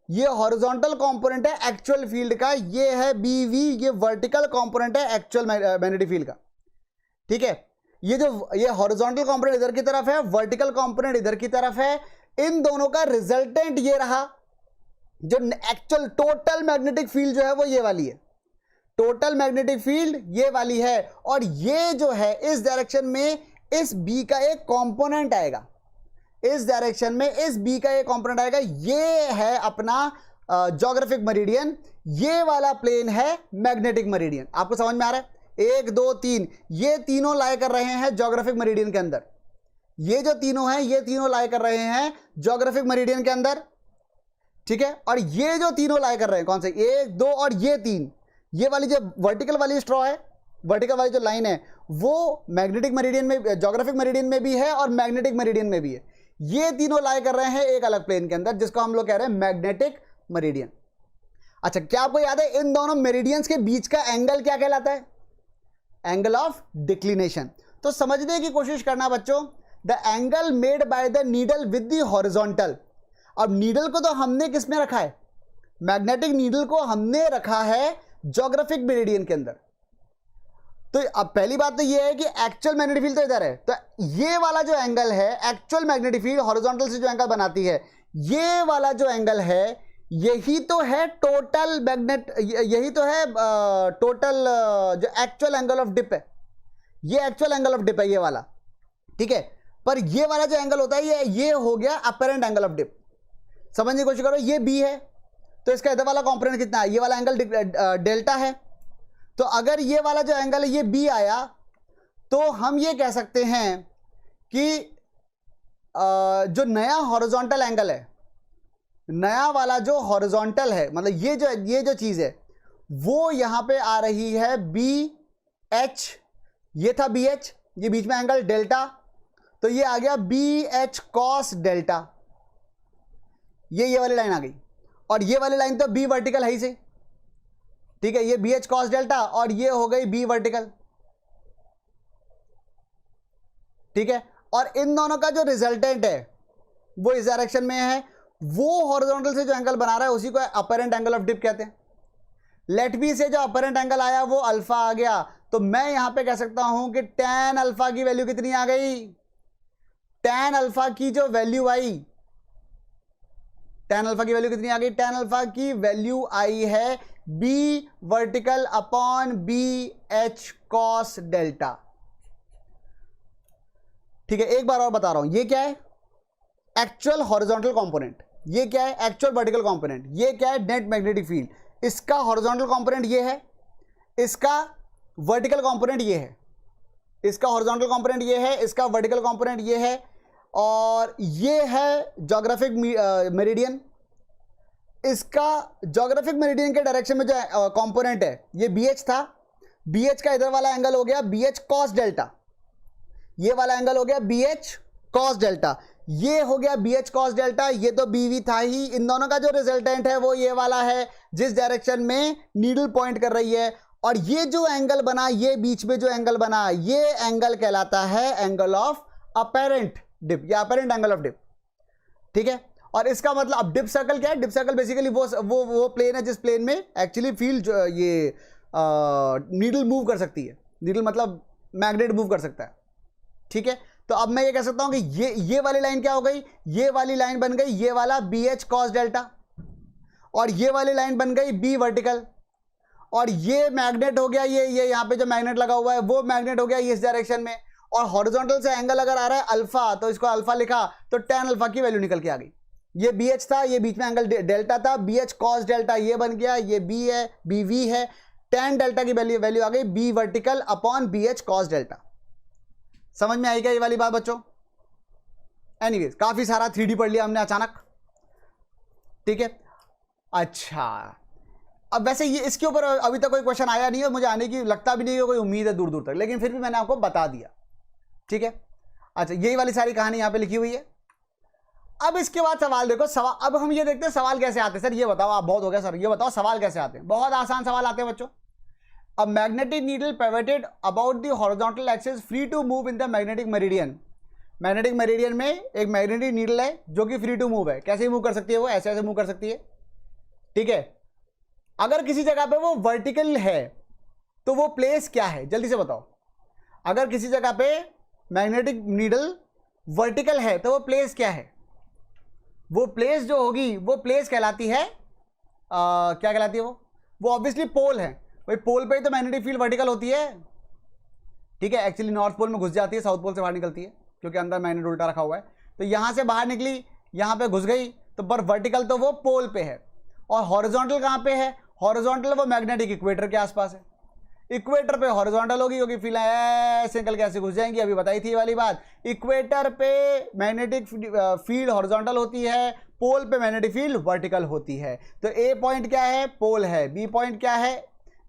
ये हॉरिजॉन्टल कंपोनेंट है एक्चुअल फील्ड का, ये है बी वी, ये वर्टिकल कंपोनेंट है एक्चुअल मैग्नेटिक फील्ड का। ठीक है, ये हॉरिजॉन्टल कंपोनेंट इधर की तरफ है, वर्टिकल कंपोनेंट इधर की तरफ है, इन दोनों का रिजल्टेंट ये रहा, जो एक्चुअल टोटल मैग्नेटिक फील्ड जो है वो ये वाली है, टोटल मैग्नेटिक फील्ड ये वाली है, और ये जो है इस डायरेक्शन में इस बी का एक कंपोनेंट आएगा, इस डायरेक्शन में इस बी का एक कंपोनेंट आएगा, ये है अपना ज्योग्राफिक मेरिडियन, ये वाला प्लेन है मैग्नेटिक मेरिडियन। आपको समझ में आ रहा है? 1 2 3 ये तीनों लाई कर रहे हैं ज्योग्राफिक मेरिडियन के अंदर, ये जो तीनों हैं ये तीनों लाई कर रहे हैं ज्योग्राफिक मेरिडियन के अंदर, ठीक है। और ये जो तीनों लाई कर रहे हैं कौन से, 1 2 और ये 3, ये वाली जो वर्टिकल वाली स्ट्रॉ है, वर्टिकल वाली जो लाइन है वो मैग्नेटिक मेरिडियन में, ज्योग्राफिक मेरिडियन में भी है और मैग्नेटिक मेरिडियन में भी है। ये तीनों लाई कर रहे हैं एक अलग प्लेन के अंदर जिसको हम लोग कह रहे हैं मैग्नेटिक मेरिडियन। अच्छा, क्या आपको याद है इन दोनों मेरिडियंस के बीच का एंगल क्या कहलाता है? Angle of declination. तो समझने की कोशिश करना बच्चों, the angle made by the needle with the horizontal. अब नीडल को तो हमने किस में रखा है? मैग्नेटिक नीडल को हमने रखा है ज्योग्राफिक मेरिडियन के अंदर। तो अब पहली बात तो ये है कि एक्चुअल मैग्नेटिक फील्ड तो इधर है, तो ये वाला जो एंगल है एक्चुअल मैग्नेटिक फील्ड हॉरिजॉन्टल से जो एंगल बनाती है, ये वाला जो एंगल है यही तो है टोटल मैग्नेट, यही तो है टोटल जो एक्चुअल एंगल ऑफ डिप है, ये एक्चुअल एंगल ऑफ डिप है ये वाला, ठीक है। पर ये वाला जो एंगल होता है ये हो गया अपरेंट एंगल ऑफ डिप। समझने की कोशिश करो, ये बी है तो इसका इधर वाला कॉम्पोनेंट कितना है? ये वाला एंगल डेल्टा है। तो अगर ये वाला जो एंगल है ये बी आया तो हम ये कह सकते हैं कि जो नया हॉरिजॉन्टल एंगल है, नया वाला जो हॉरिजॉन्टल है, मतलब ये जो चीज है वो यहां पे आ रही है बी एच, ये था बी एच, ये बीच में एंगल डेल्टा, तो ये आ गया बी एच कॉस डेल्टा, ये वाली लाइन आ गई। और ये वाली लाइन तो बी वर्टिकल है ही से, ठीक है, ये बी एच कॉस डेल्टा और ये हो गई बी वर्टिकल, ठीक है। और इन दोनों का जो रिजल्टेंट है वो इस डायरेक्शन में है, वो हॉरिजॉन्टल से जो एंगल बना रहा है उसी को अपरेंट एंगल ऑफ डिप कहते हैं। लेट बी से जो अपरेंट एंगल आया वो अल्फा आ गया, तो मैं यहां पे कह सकता हूं कि tan अल्फा की वैल्यू कितनी आ गई? tan अल्फा की जो वैल्यू आई, tan अल्फा की वैल्यू कितनी आ गई? tan अल्फा की वैल्यू आई है B vertical upon B H cos delta, ठीक है। एक बार और बता रहा हूं, ये क्या है? एक्चुअल हॉरिजॉन्टल कंपोनेंट, ये क्या है? एक्चुअल वर्टिकल कंपोनेंट, ये क्या है? Net magnetic field. इसका हॉरिजॉन्टल कंपोनेंट ये है, इसका वर्टिकल कंपोनेंट ये है, इसका हॉरिजॉन्टल कंपोनेंट ये है, इसका वर्टिकल कंपोनेंट ये है, और ये है ज्योग्राफिक मेरिडियन। इसका ज्योग्राफिक मेरिडियन के डायरेक्शन में जो कंपोनेंट है ये बी एच था, बी एच का इधर वाला एंगल हो गया बी एच कॉस डेल्टा, ये वाला एंगल हो गया बी एच कॉस डेल्टा, ये हो गया बी एच कॉस डेल्टा, ये तो बी वी था ही। इन दोनों का जो रिजल्टेंट है वो ये वाला है जिस डायरेक्शन में नीडल पॉइंट कर रही है, और ये जो एंगल बना, ये बीच में जो एंगल बना, ये एंगल कहलाता है एंगल ऑफ अपेरेंट डिप या अपेरेंट एंगल ऑफ डिप, ठीक है। और इसका मतलब अब डिप सर्कल क्या है? डिप सर्कल बेसिकली वो प्लेन है जिस प्लेन में एक्चुअली फील्ड ये नीडल मूव कर सकती है, नीडल मतलब मैग्नेट मूव कर सकता है, ठीक है। तो अब मैं ये कह सकता हूं कि ये वाली लाइन क्या हो गई? ये वाली लाइन बन गई ये वाला बी एच कॉस डेल्टा, और ये वाली लाइन बन गई बी वर्टिकल, और ये मैग्नेट हो गया, ये यहां पे जो मैग्नेट लगा हुआ है वो मैग्नेट हो गया इस डायरेक्शन में, और हॉरिजॉन्टल से एंगल अगर आ रहा है अल्फा तो इसको अल्फा लिखा तो tan अल्फा की वैल्यू निकल के आ गई। ये बी एच था, ये बीच में एंगल डेल्टा था, बी एच कॉस डेल्टा ये बन गया, ये बी है, बी वी है, tan डेल्टा की वैल्यू आ गई B vertical upon B H cos delta. समझ में आई क्या ये वाली बात बच्चों? एनीवेज काफी सारा 3D पढ़ लिया हमने अचानक, ठीक है। अच्छा, अब वैसे ये इसके ऊपर अभी तक कोई क्वेश्चन आया नहीं है, मुझे आने की लगता भी नहीं है, कोई उम्मीद है दूर दूर तक, लेकिन फिर भी मैंने आपको बता दिया, ठीक है। अच्छा, यही वाली सारी कहानी यहां पे लिखी हुई है। अब इसके बाद सवाल देखो, सवाल अब हम ये देखते हैं सवाल कैसे आते हैं। सर ये बताओ, आप बहुत हो गया सर, ये बताओ सवाल कैसे आते हैं। बहुत आसान सवाल आते हैं बच्चों। A magnetic needle pivoted about the horizontal axis free to move in the magnetic meridian। Magnetic meridian में एक मैग्नेटिक नीडल है जो कि फ्री टू मूव है। कैसे मूव कर सकती है? वो ऐसे ऐसे मूव कर सकती है, ठीक है। अगर किसी जगह पे वो वर्टिकल है तो वो प्लेस क्या है? जल्दी से बताओ। अगर किसी जगह पे मैग्नेटिक नीडल वर्टिकल है तो वो प्लेस क्या है? वो प्लेस जो होगी वो प्लेस कहलाती है क्या कहलाती है? वो ऑब्वियसली पोल है भाई। पोल पे ही तो मैग्नेटिक फील्ड वर्टिकल होती है, ठीक है। एक्चुअली नॉर्थ पोल में घुस जाती है, साउथ पोल से बाहर निकलती है क्योंकि अंदर मैग्नेट उल्टा रखा हुआ है। तो यहां से बाहर निकली, यहां पे घुस गई, तो पर वर्टिकल तो वो पोल पे है। और हॉरिजॉन्टल कहां पे है? हॉरिजॉन्टल वो मैग्नेटिक इक्वेटर के आसपास है। इक्वेटर पे हॉरिजॉन्टल होगी क्योंकि फील्ड ऐसे निकल के ऐसे घुस जाएंगी, अभी बताई थी ये वाली बात। इक्वेटर पे मैग्नेटिक फील्ड हॉरिजॉन्टल होती है, पोल पे मैग्नेटिक फील्ड वर्टिकल होती है। तो ए पॉइंट क्या है, पोल है। बी पॉइंट क्या है,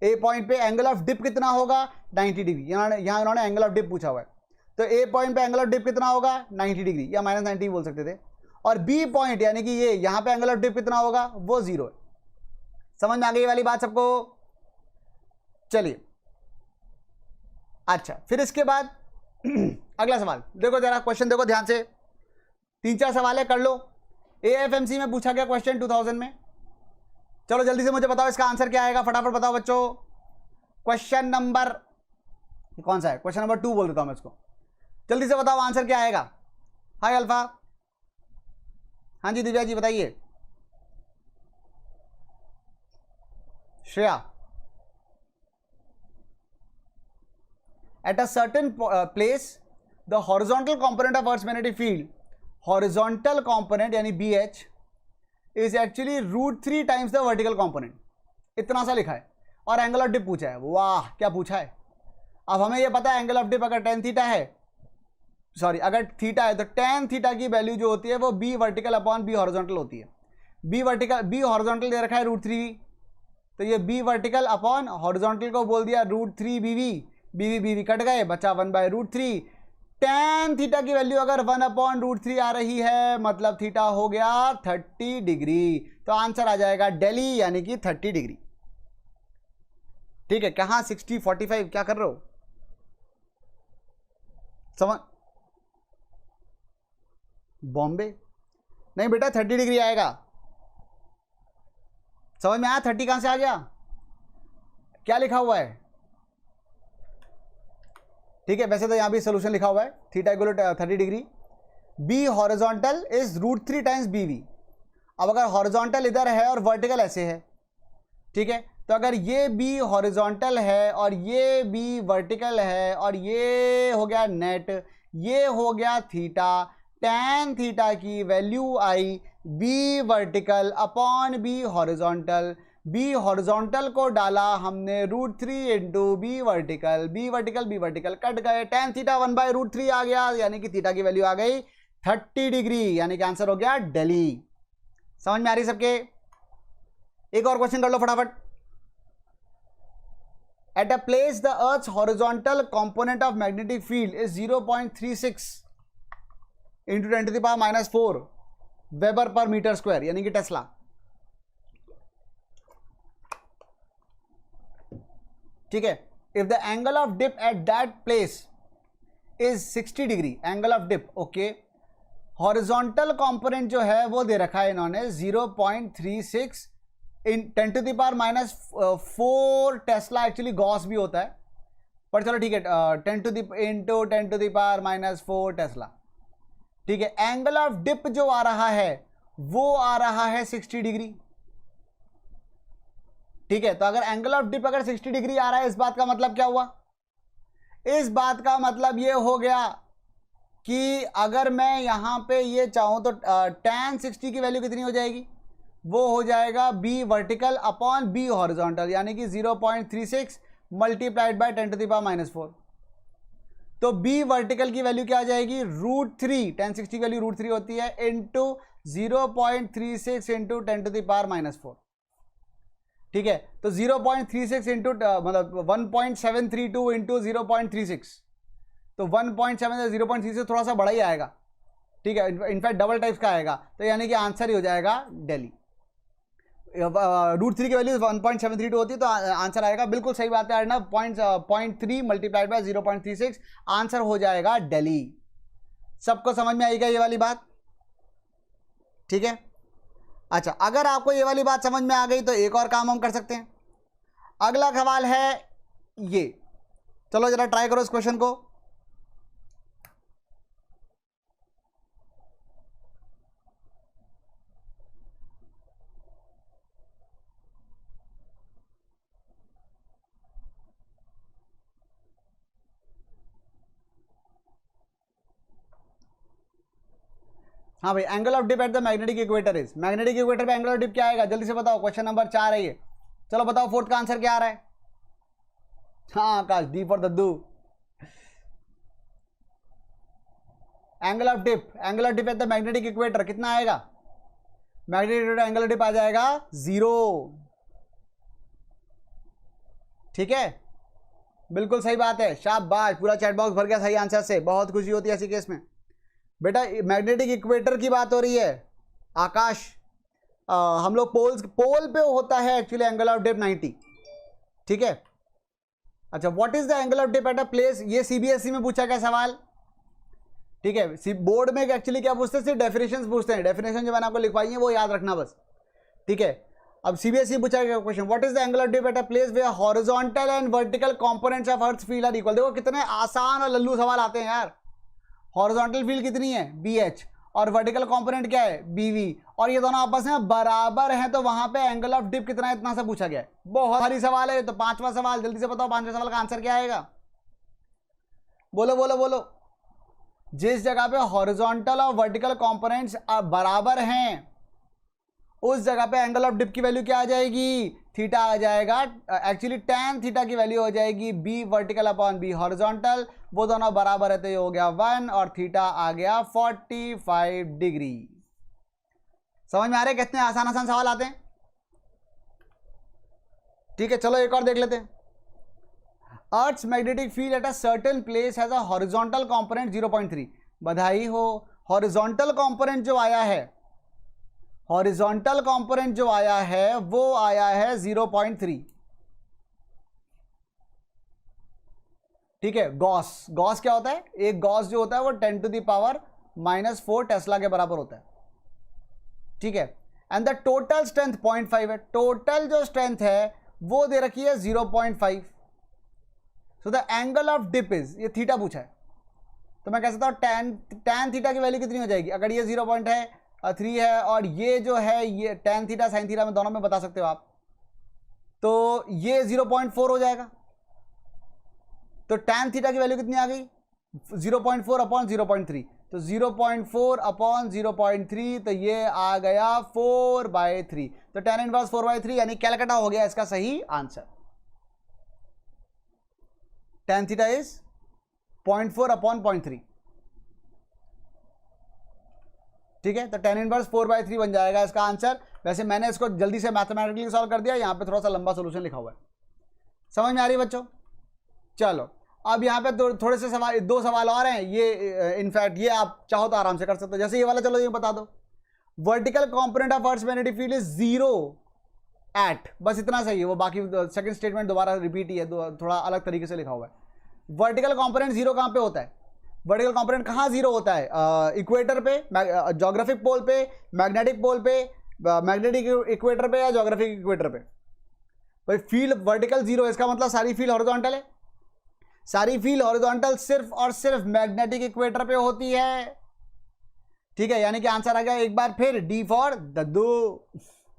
ए पॉइंट पे एंगल ऑफ डिप कितना होगा, 90 डिग्री। यहाँ इन्होंने एंगल ऑफ डिप पूछा हुआ है, तो ए पॉइंट पे एंगल ऑफ डिप कितना होगा, 90 डिग्री या -90 बोल सकते थे। और बी पॉइंट यानी कि ये यहाँ पे एंगल ऑफ डिप कितना होगा, वो 0 है। समझ में आ गई वाली बात सबको? चलिए अच्छा, फिर इसके बाद अगला सवाल देखो, जरा क्वेश्चन देखो ध्यान से, 3-4 सवाल है, कर लो। एएफएमसी में पूछा गया क्वेश्चन 2000 में। चलो जल्दी से मुझे बताओ इसका आंसर क्या आएगा, फटाफट बताओ बच्चों। क्वेश्चन नंबर कौन सा है, क्वेश्चन नंबर 2 बोल देता हूं मैं इसको। जल्दी से बताओ आंसर क्या आएगा। हाय अल्फा, हाँ जी दिव्या जी बताइए। Shreya, at a certain place the horizontal component of Earth's magnetic field, horizontal component यानी BH is actually √3 times the vertical component। इतना सा लिखा है और एंगल ऑफ डिप पूछा है। वाह क्या पूछा है। अब हमें ये पता है एंगल ऑफ डिप अगर tan थीटा है, सॉरी अगर थीटा है तो tan थीटा की वैल्यू जो होती है वो B vertical upon B horizontal होती है। B हॉरिजॉन्टल दे रखा है √3, तो ये B वर्टिकल अपॉन हॉरिजॉन्टल को बोल दिया √3 BV, बीवी कट गए, बचा 1/√3। tan थीटा की वैल्यू अगर 1/√3 आ रही है मतलब थीटा हो गया 30 डिग्री, तो आंसर आ जाएगा दिल्ली यानी कि 30 डिग्री। ठीक है, कहां 60 45 क्या कर रहे हो, समझ? बॉम्बे नहीं बेटा 30 डिग्री आएगा। समझ में आया 30 कहां से आ गया, क्या लिखा हुआ है? ठीक है, वैसे तो यहां भी सोल्यूशन लिखा हुआ है, theta equal to 30 degree. B horizontal is √3 times B V. अब अगर हॉरिजॉन्टल इधर है और वर्टिकल ऐसे है, ठीक है, तो अगर ये बी हॉरिजॉन्टल है और ये बी वर्टिकल है और ये हो गया नेट, ये हो गया थीटा, tan थीटा की वैल्यू आई B vertical upon B horizontal. B horizontal को डाला हमने √3 into B vertical, B vertical cut गए, tan थीटा 1/√3 आ गया यानी कि थीटा की वैल्यू आ गई 30 डिग्री, यानी कि आंसर हो गया दिल्ली। समझ में आ रही सबके? एक और क्वेश्चन कर लो फटाफट। At a place the earth's horizontal component of magnetic field is 0.36 into 10⁻⁻⁴ weber per metre square यानी कि टेस्ला। ठीक है, if the angle of dip at that place is 60 degree, angle of dip, okay, horizontal component जो है वो दे रखा है इन्होंने 0.36 इन 10⁻⁻⁴ टेस्ला, एक्चुअली गॉस भी होता है पर चलो ठीक है, 10⁻⁻⁴ टेस्ला। ठीक है, एंगल ऑफ डिप जो आ रहा है वो आ रहा है 60 डिग्री। ठीक है, तो अगर एंगल ऑफ डिप अगर 60 डिग्री आ रहा है, इस बात का मतलब क्या हुआ? इस बात का मतलब ये हो गया कि अगर मैं यहां पे ये चाहूं तो tan 60 की वैल्यू कितनी हो जाएगी? वो हो जाएगा B vertical upon B horizontal यानी कि 0.36 मल्टीप्लाइड बाय 10⁻⁻⁴। तो बी वर्टिकल की वैल्यू क्या आ जाएगी? √3, tan 60 की वैल्यू √3 होती है, इंटू 0.36 इंटू 10⁻⁻⁴। ठीक है, तो 0.36 इंटू मतलब 1.732 इंटू 0.36, तो 1.7 0.36 थोड़ा सा बड़ा ही आएगा। ठीक है, इनफैक्ट डबल टाइप्स का आएगा, तो यानी कि आंसर ही हो जाएगा दिल्ली। √3 की वैल्यू 1.732 होती है तो आंसर आएगा, बिल्कुल सही बात है ना, 0.3 मल्टीप्लाइड बाय 0.36 आंसर हो जाएगा दिल्ली। सबको समझ में आएगा ये वाली बात? ठीक है, अच्छा, अगर आपको ये वाली बात समझ में आ गई तो एक और काम हम कर सकते हैं। अगला सवाल है ये, चलो जरा ट्राई करो इस क्वेश्चन को। हाँ भाई, angle of dip at the magnetic equator is, magnetic equator पे एंगल ऑफ डिप क्या आएगा? जल्दी से बताओ, क्वेश्चन नंबर 4 है ये। चलो बताओ फोर्थ का आंसर क्या आ रहा है? हाँ Akash, D for Daddu. Angle of dip, angle of dip at the magnetic equator कितना आएगा? Magnetic equator angle of dip आ जाएगा 0। ठीक है, बिल्कुल सही बात है, शाबाश, पूरा चैट बॉक्स भर गया सही आंसर से, बहुत खुशी होती है ऐसी केस में। बेटा मैग्नेटिक इक्वेटर की बात हो रही है आकाश, हम लोग पोल पे होता है एक्चुअली एंगल ऑफ डिप 90। ठीक है, अच्छा what is the angle of dip at a place, ये सीबीएसई में पूछा गया सवाल। ठीक है, बोर्ड में एक्चुअली क्या पूछते हैं, सिर्फ डेफिनेशन पूछते हैं, डेफिनेशन जो मैंने आपको लिखवाई है वो याद रखना बस। ठीक है, अब सीबीएसई पूछा गया question, what is the angle of dip at a place where horizontal and vertical components of earth field are equal. देखो कितने आसान और लल्लू सवाल आते हैं यार। हॉरिजॉन्टल फील्ड कितनी है, BH, और वर्टिकल कंपोनेंट क्या है, BV, और ये दोनों आपस में बराबर हैं, तो वहां पे एंगल ऑफ डिप कितना है, इतना सा पूछा गया है। बहुत सारी सवाल है। तो पांचवा सवाल जल्दी से बताओ, पांचवा सवाल का आंसर क्या आएगा? बोलो बोलो बोलो। जिस जगह पे हॉरिजॉन्टल और वर्टिकल कंपोनेंट्स बराबर हैं उस जगह पे एंगल ऑफ डिप की वैल्यू क्या आ जाएगी, थीटा आ जाएगा। एक्चुअली tan थीटा की वैल्यू हो जाएगी B vertical upon B horizontal, वो दोनों बराबर है तो ये हो गया 1 और थीटा आ गया 45 डिग्री। समझ में आ रहे कितने आसान आसान सवाल आते हैं? ठीक है, चलो एक और देख लेते हैं। Earth's magnetic field at a certain place has a horizontal component 0.3। बधाई हो, हॉरिजॉन्टल कंपोनेंट जो आया है, हॉरिजॉन्टल कंपोनेंट जो आया है वो आया है 0.3। ठीक है, गॉस क्या होता है, एक गॉस जो होता है वो 10⁻⁻⁴ टेस्ला के बराबर होता है। ठीक है, एंड द टोटल स्ट्रेंथ 0.5 है, टोटल जो स्ट्रेंथ है वो दे रखी है 0.5। So the angle of dip is, ये थीटा पूछा है तो मैं कह सकता हूं tan थीटा की वैल्यू कितनी हो जाएगी, अगर ये 0.3 है और ये जो है ये tan थीटा sin थीटा में दोनों में बता सकते हो आप, तो ये 0.4 हो जाएगा। तो tan थीटा की वैल्यू कितनी आ गई, 0.4 अपॉन 0.3, तो 0.4 अपॉन 0.3, तो ये आ गया 4/3, तो tan इनवर्स 4/3 यानी कैलकाटा हो गया इसका सही answer. tan theta is 0.4 upon 0.3। ठीक है, तो tan इनवर्स 4/3 बन जाएगा इसका आंसर। वैसे मैंने इसको जल्दी से मैथमेटिकली सॉल्व कर दिया, यहां पे थोड़ा सा लंबा सॉल्यूशन लिखा हुआ है। समझ में आ रही बच्चों? चलो अब यहाँ पे थोड़े से सवाल, 2 सवाल और हैं, ये इनफैक्ट ये आप चाहो तो आराम से कर सकते हो, जैसे ये वाला, चलो ये बता दो, vertical component of earth magnetic field is 0 at, बस इतना सही है, वो बाकी सेकंड स्टेटमेंट दोबारा रिपीट ही है, थोड़ा अलग तरीके से लिखा हुआ है। वर्टिकल कंपोनेंट 0 कहाँ पे होता है, वर्टिकल कंपोनेंट कहाँ 0 होता है, इक्वेटर पे, ज्योग्राफिक पोल पे, मैग्नेटिक पोल पे, मैग्नेटिक इक्वेटर पे या ज्योग्राफिक इक्वेटर पे। भाई फील्ड वर्टिकल 0, इसका मतलब सारी फील्ड हॉरिजॉन्टल है, सारी फील्ड हॉरिजॉन्टल सिर्फ और सिर्फ मैग्नेटिक इक्वेटर पे होती है। ठीक है, यानी कि आंसर आ गया एक बार फिर डी फॉर दद्दू।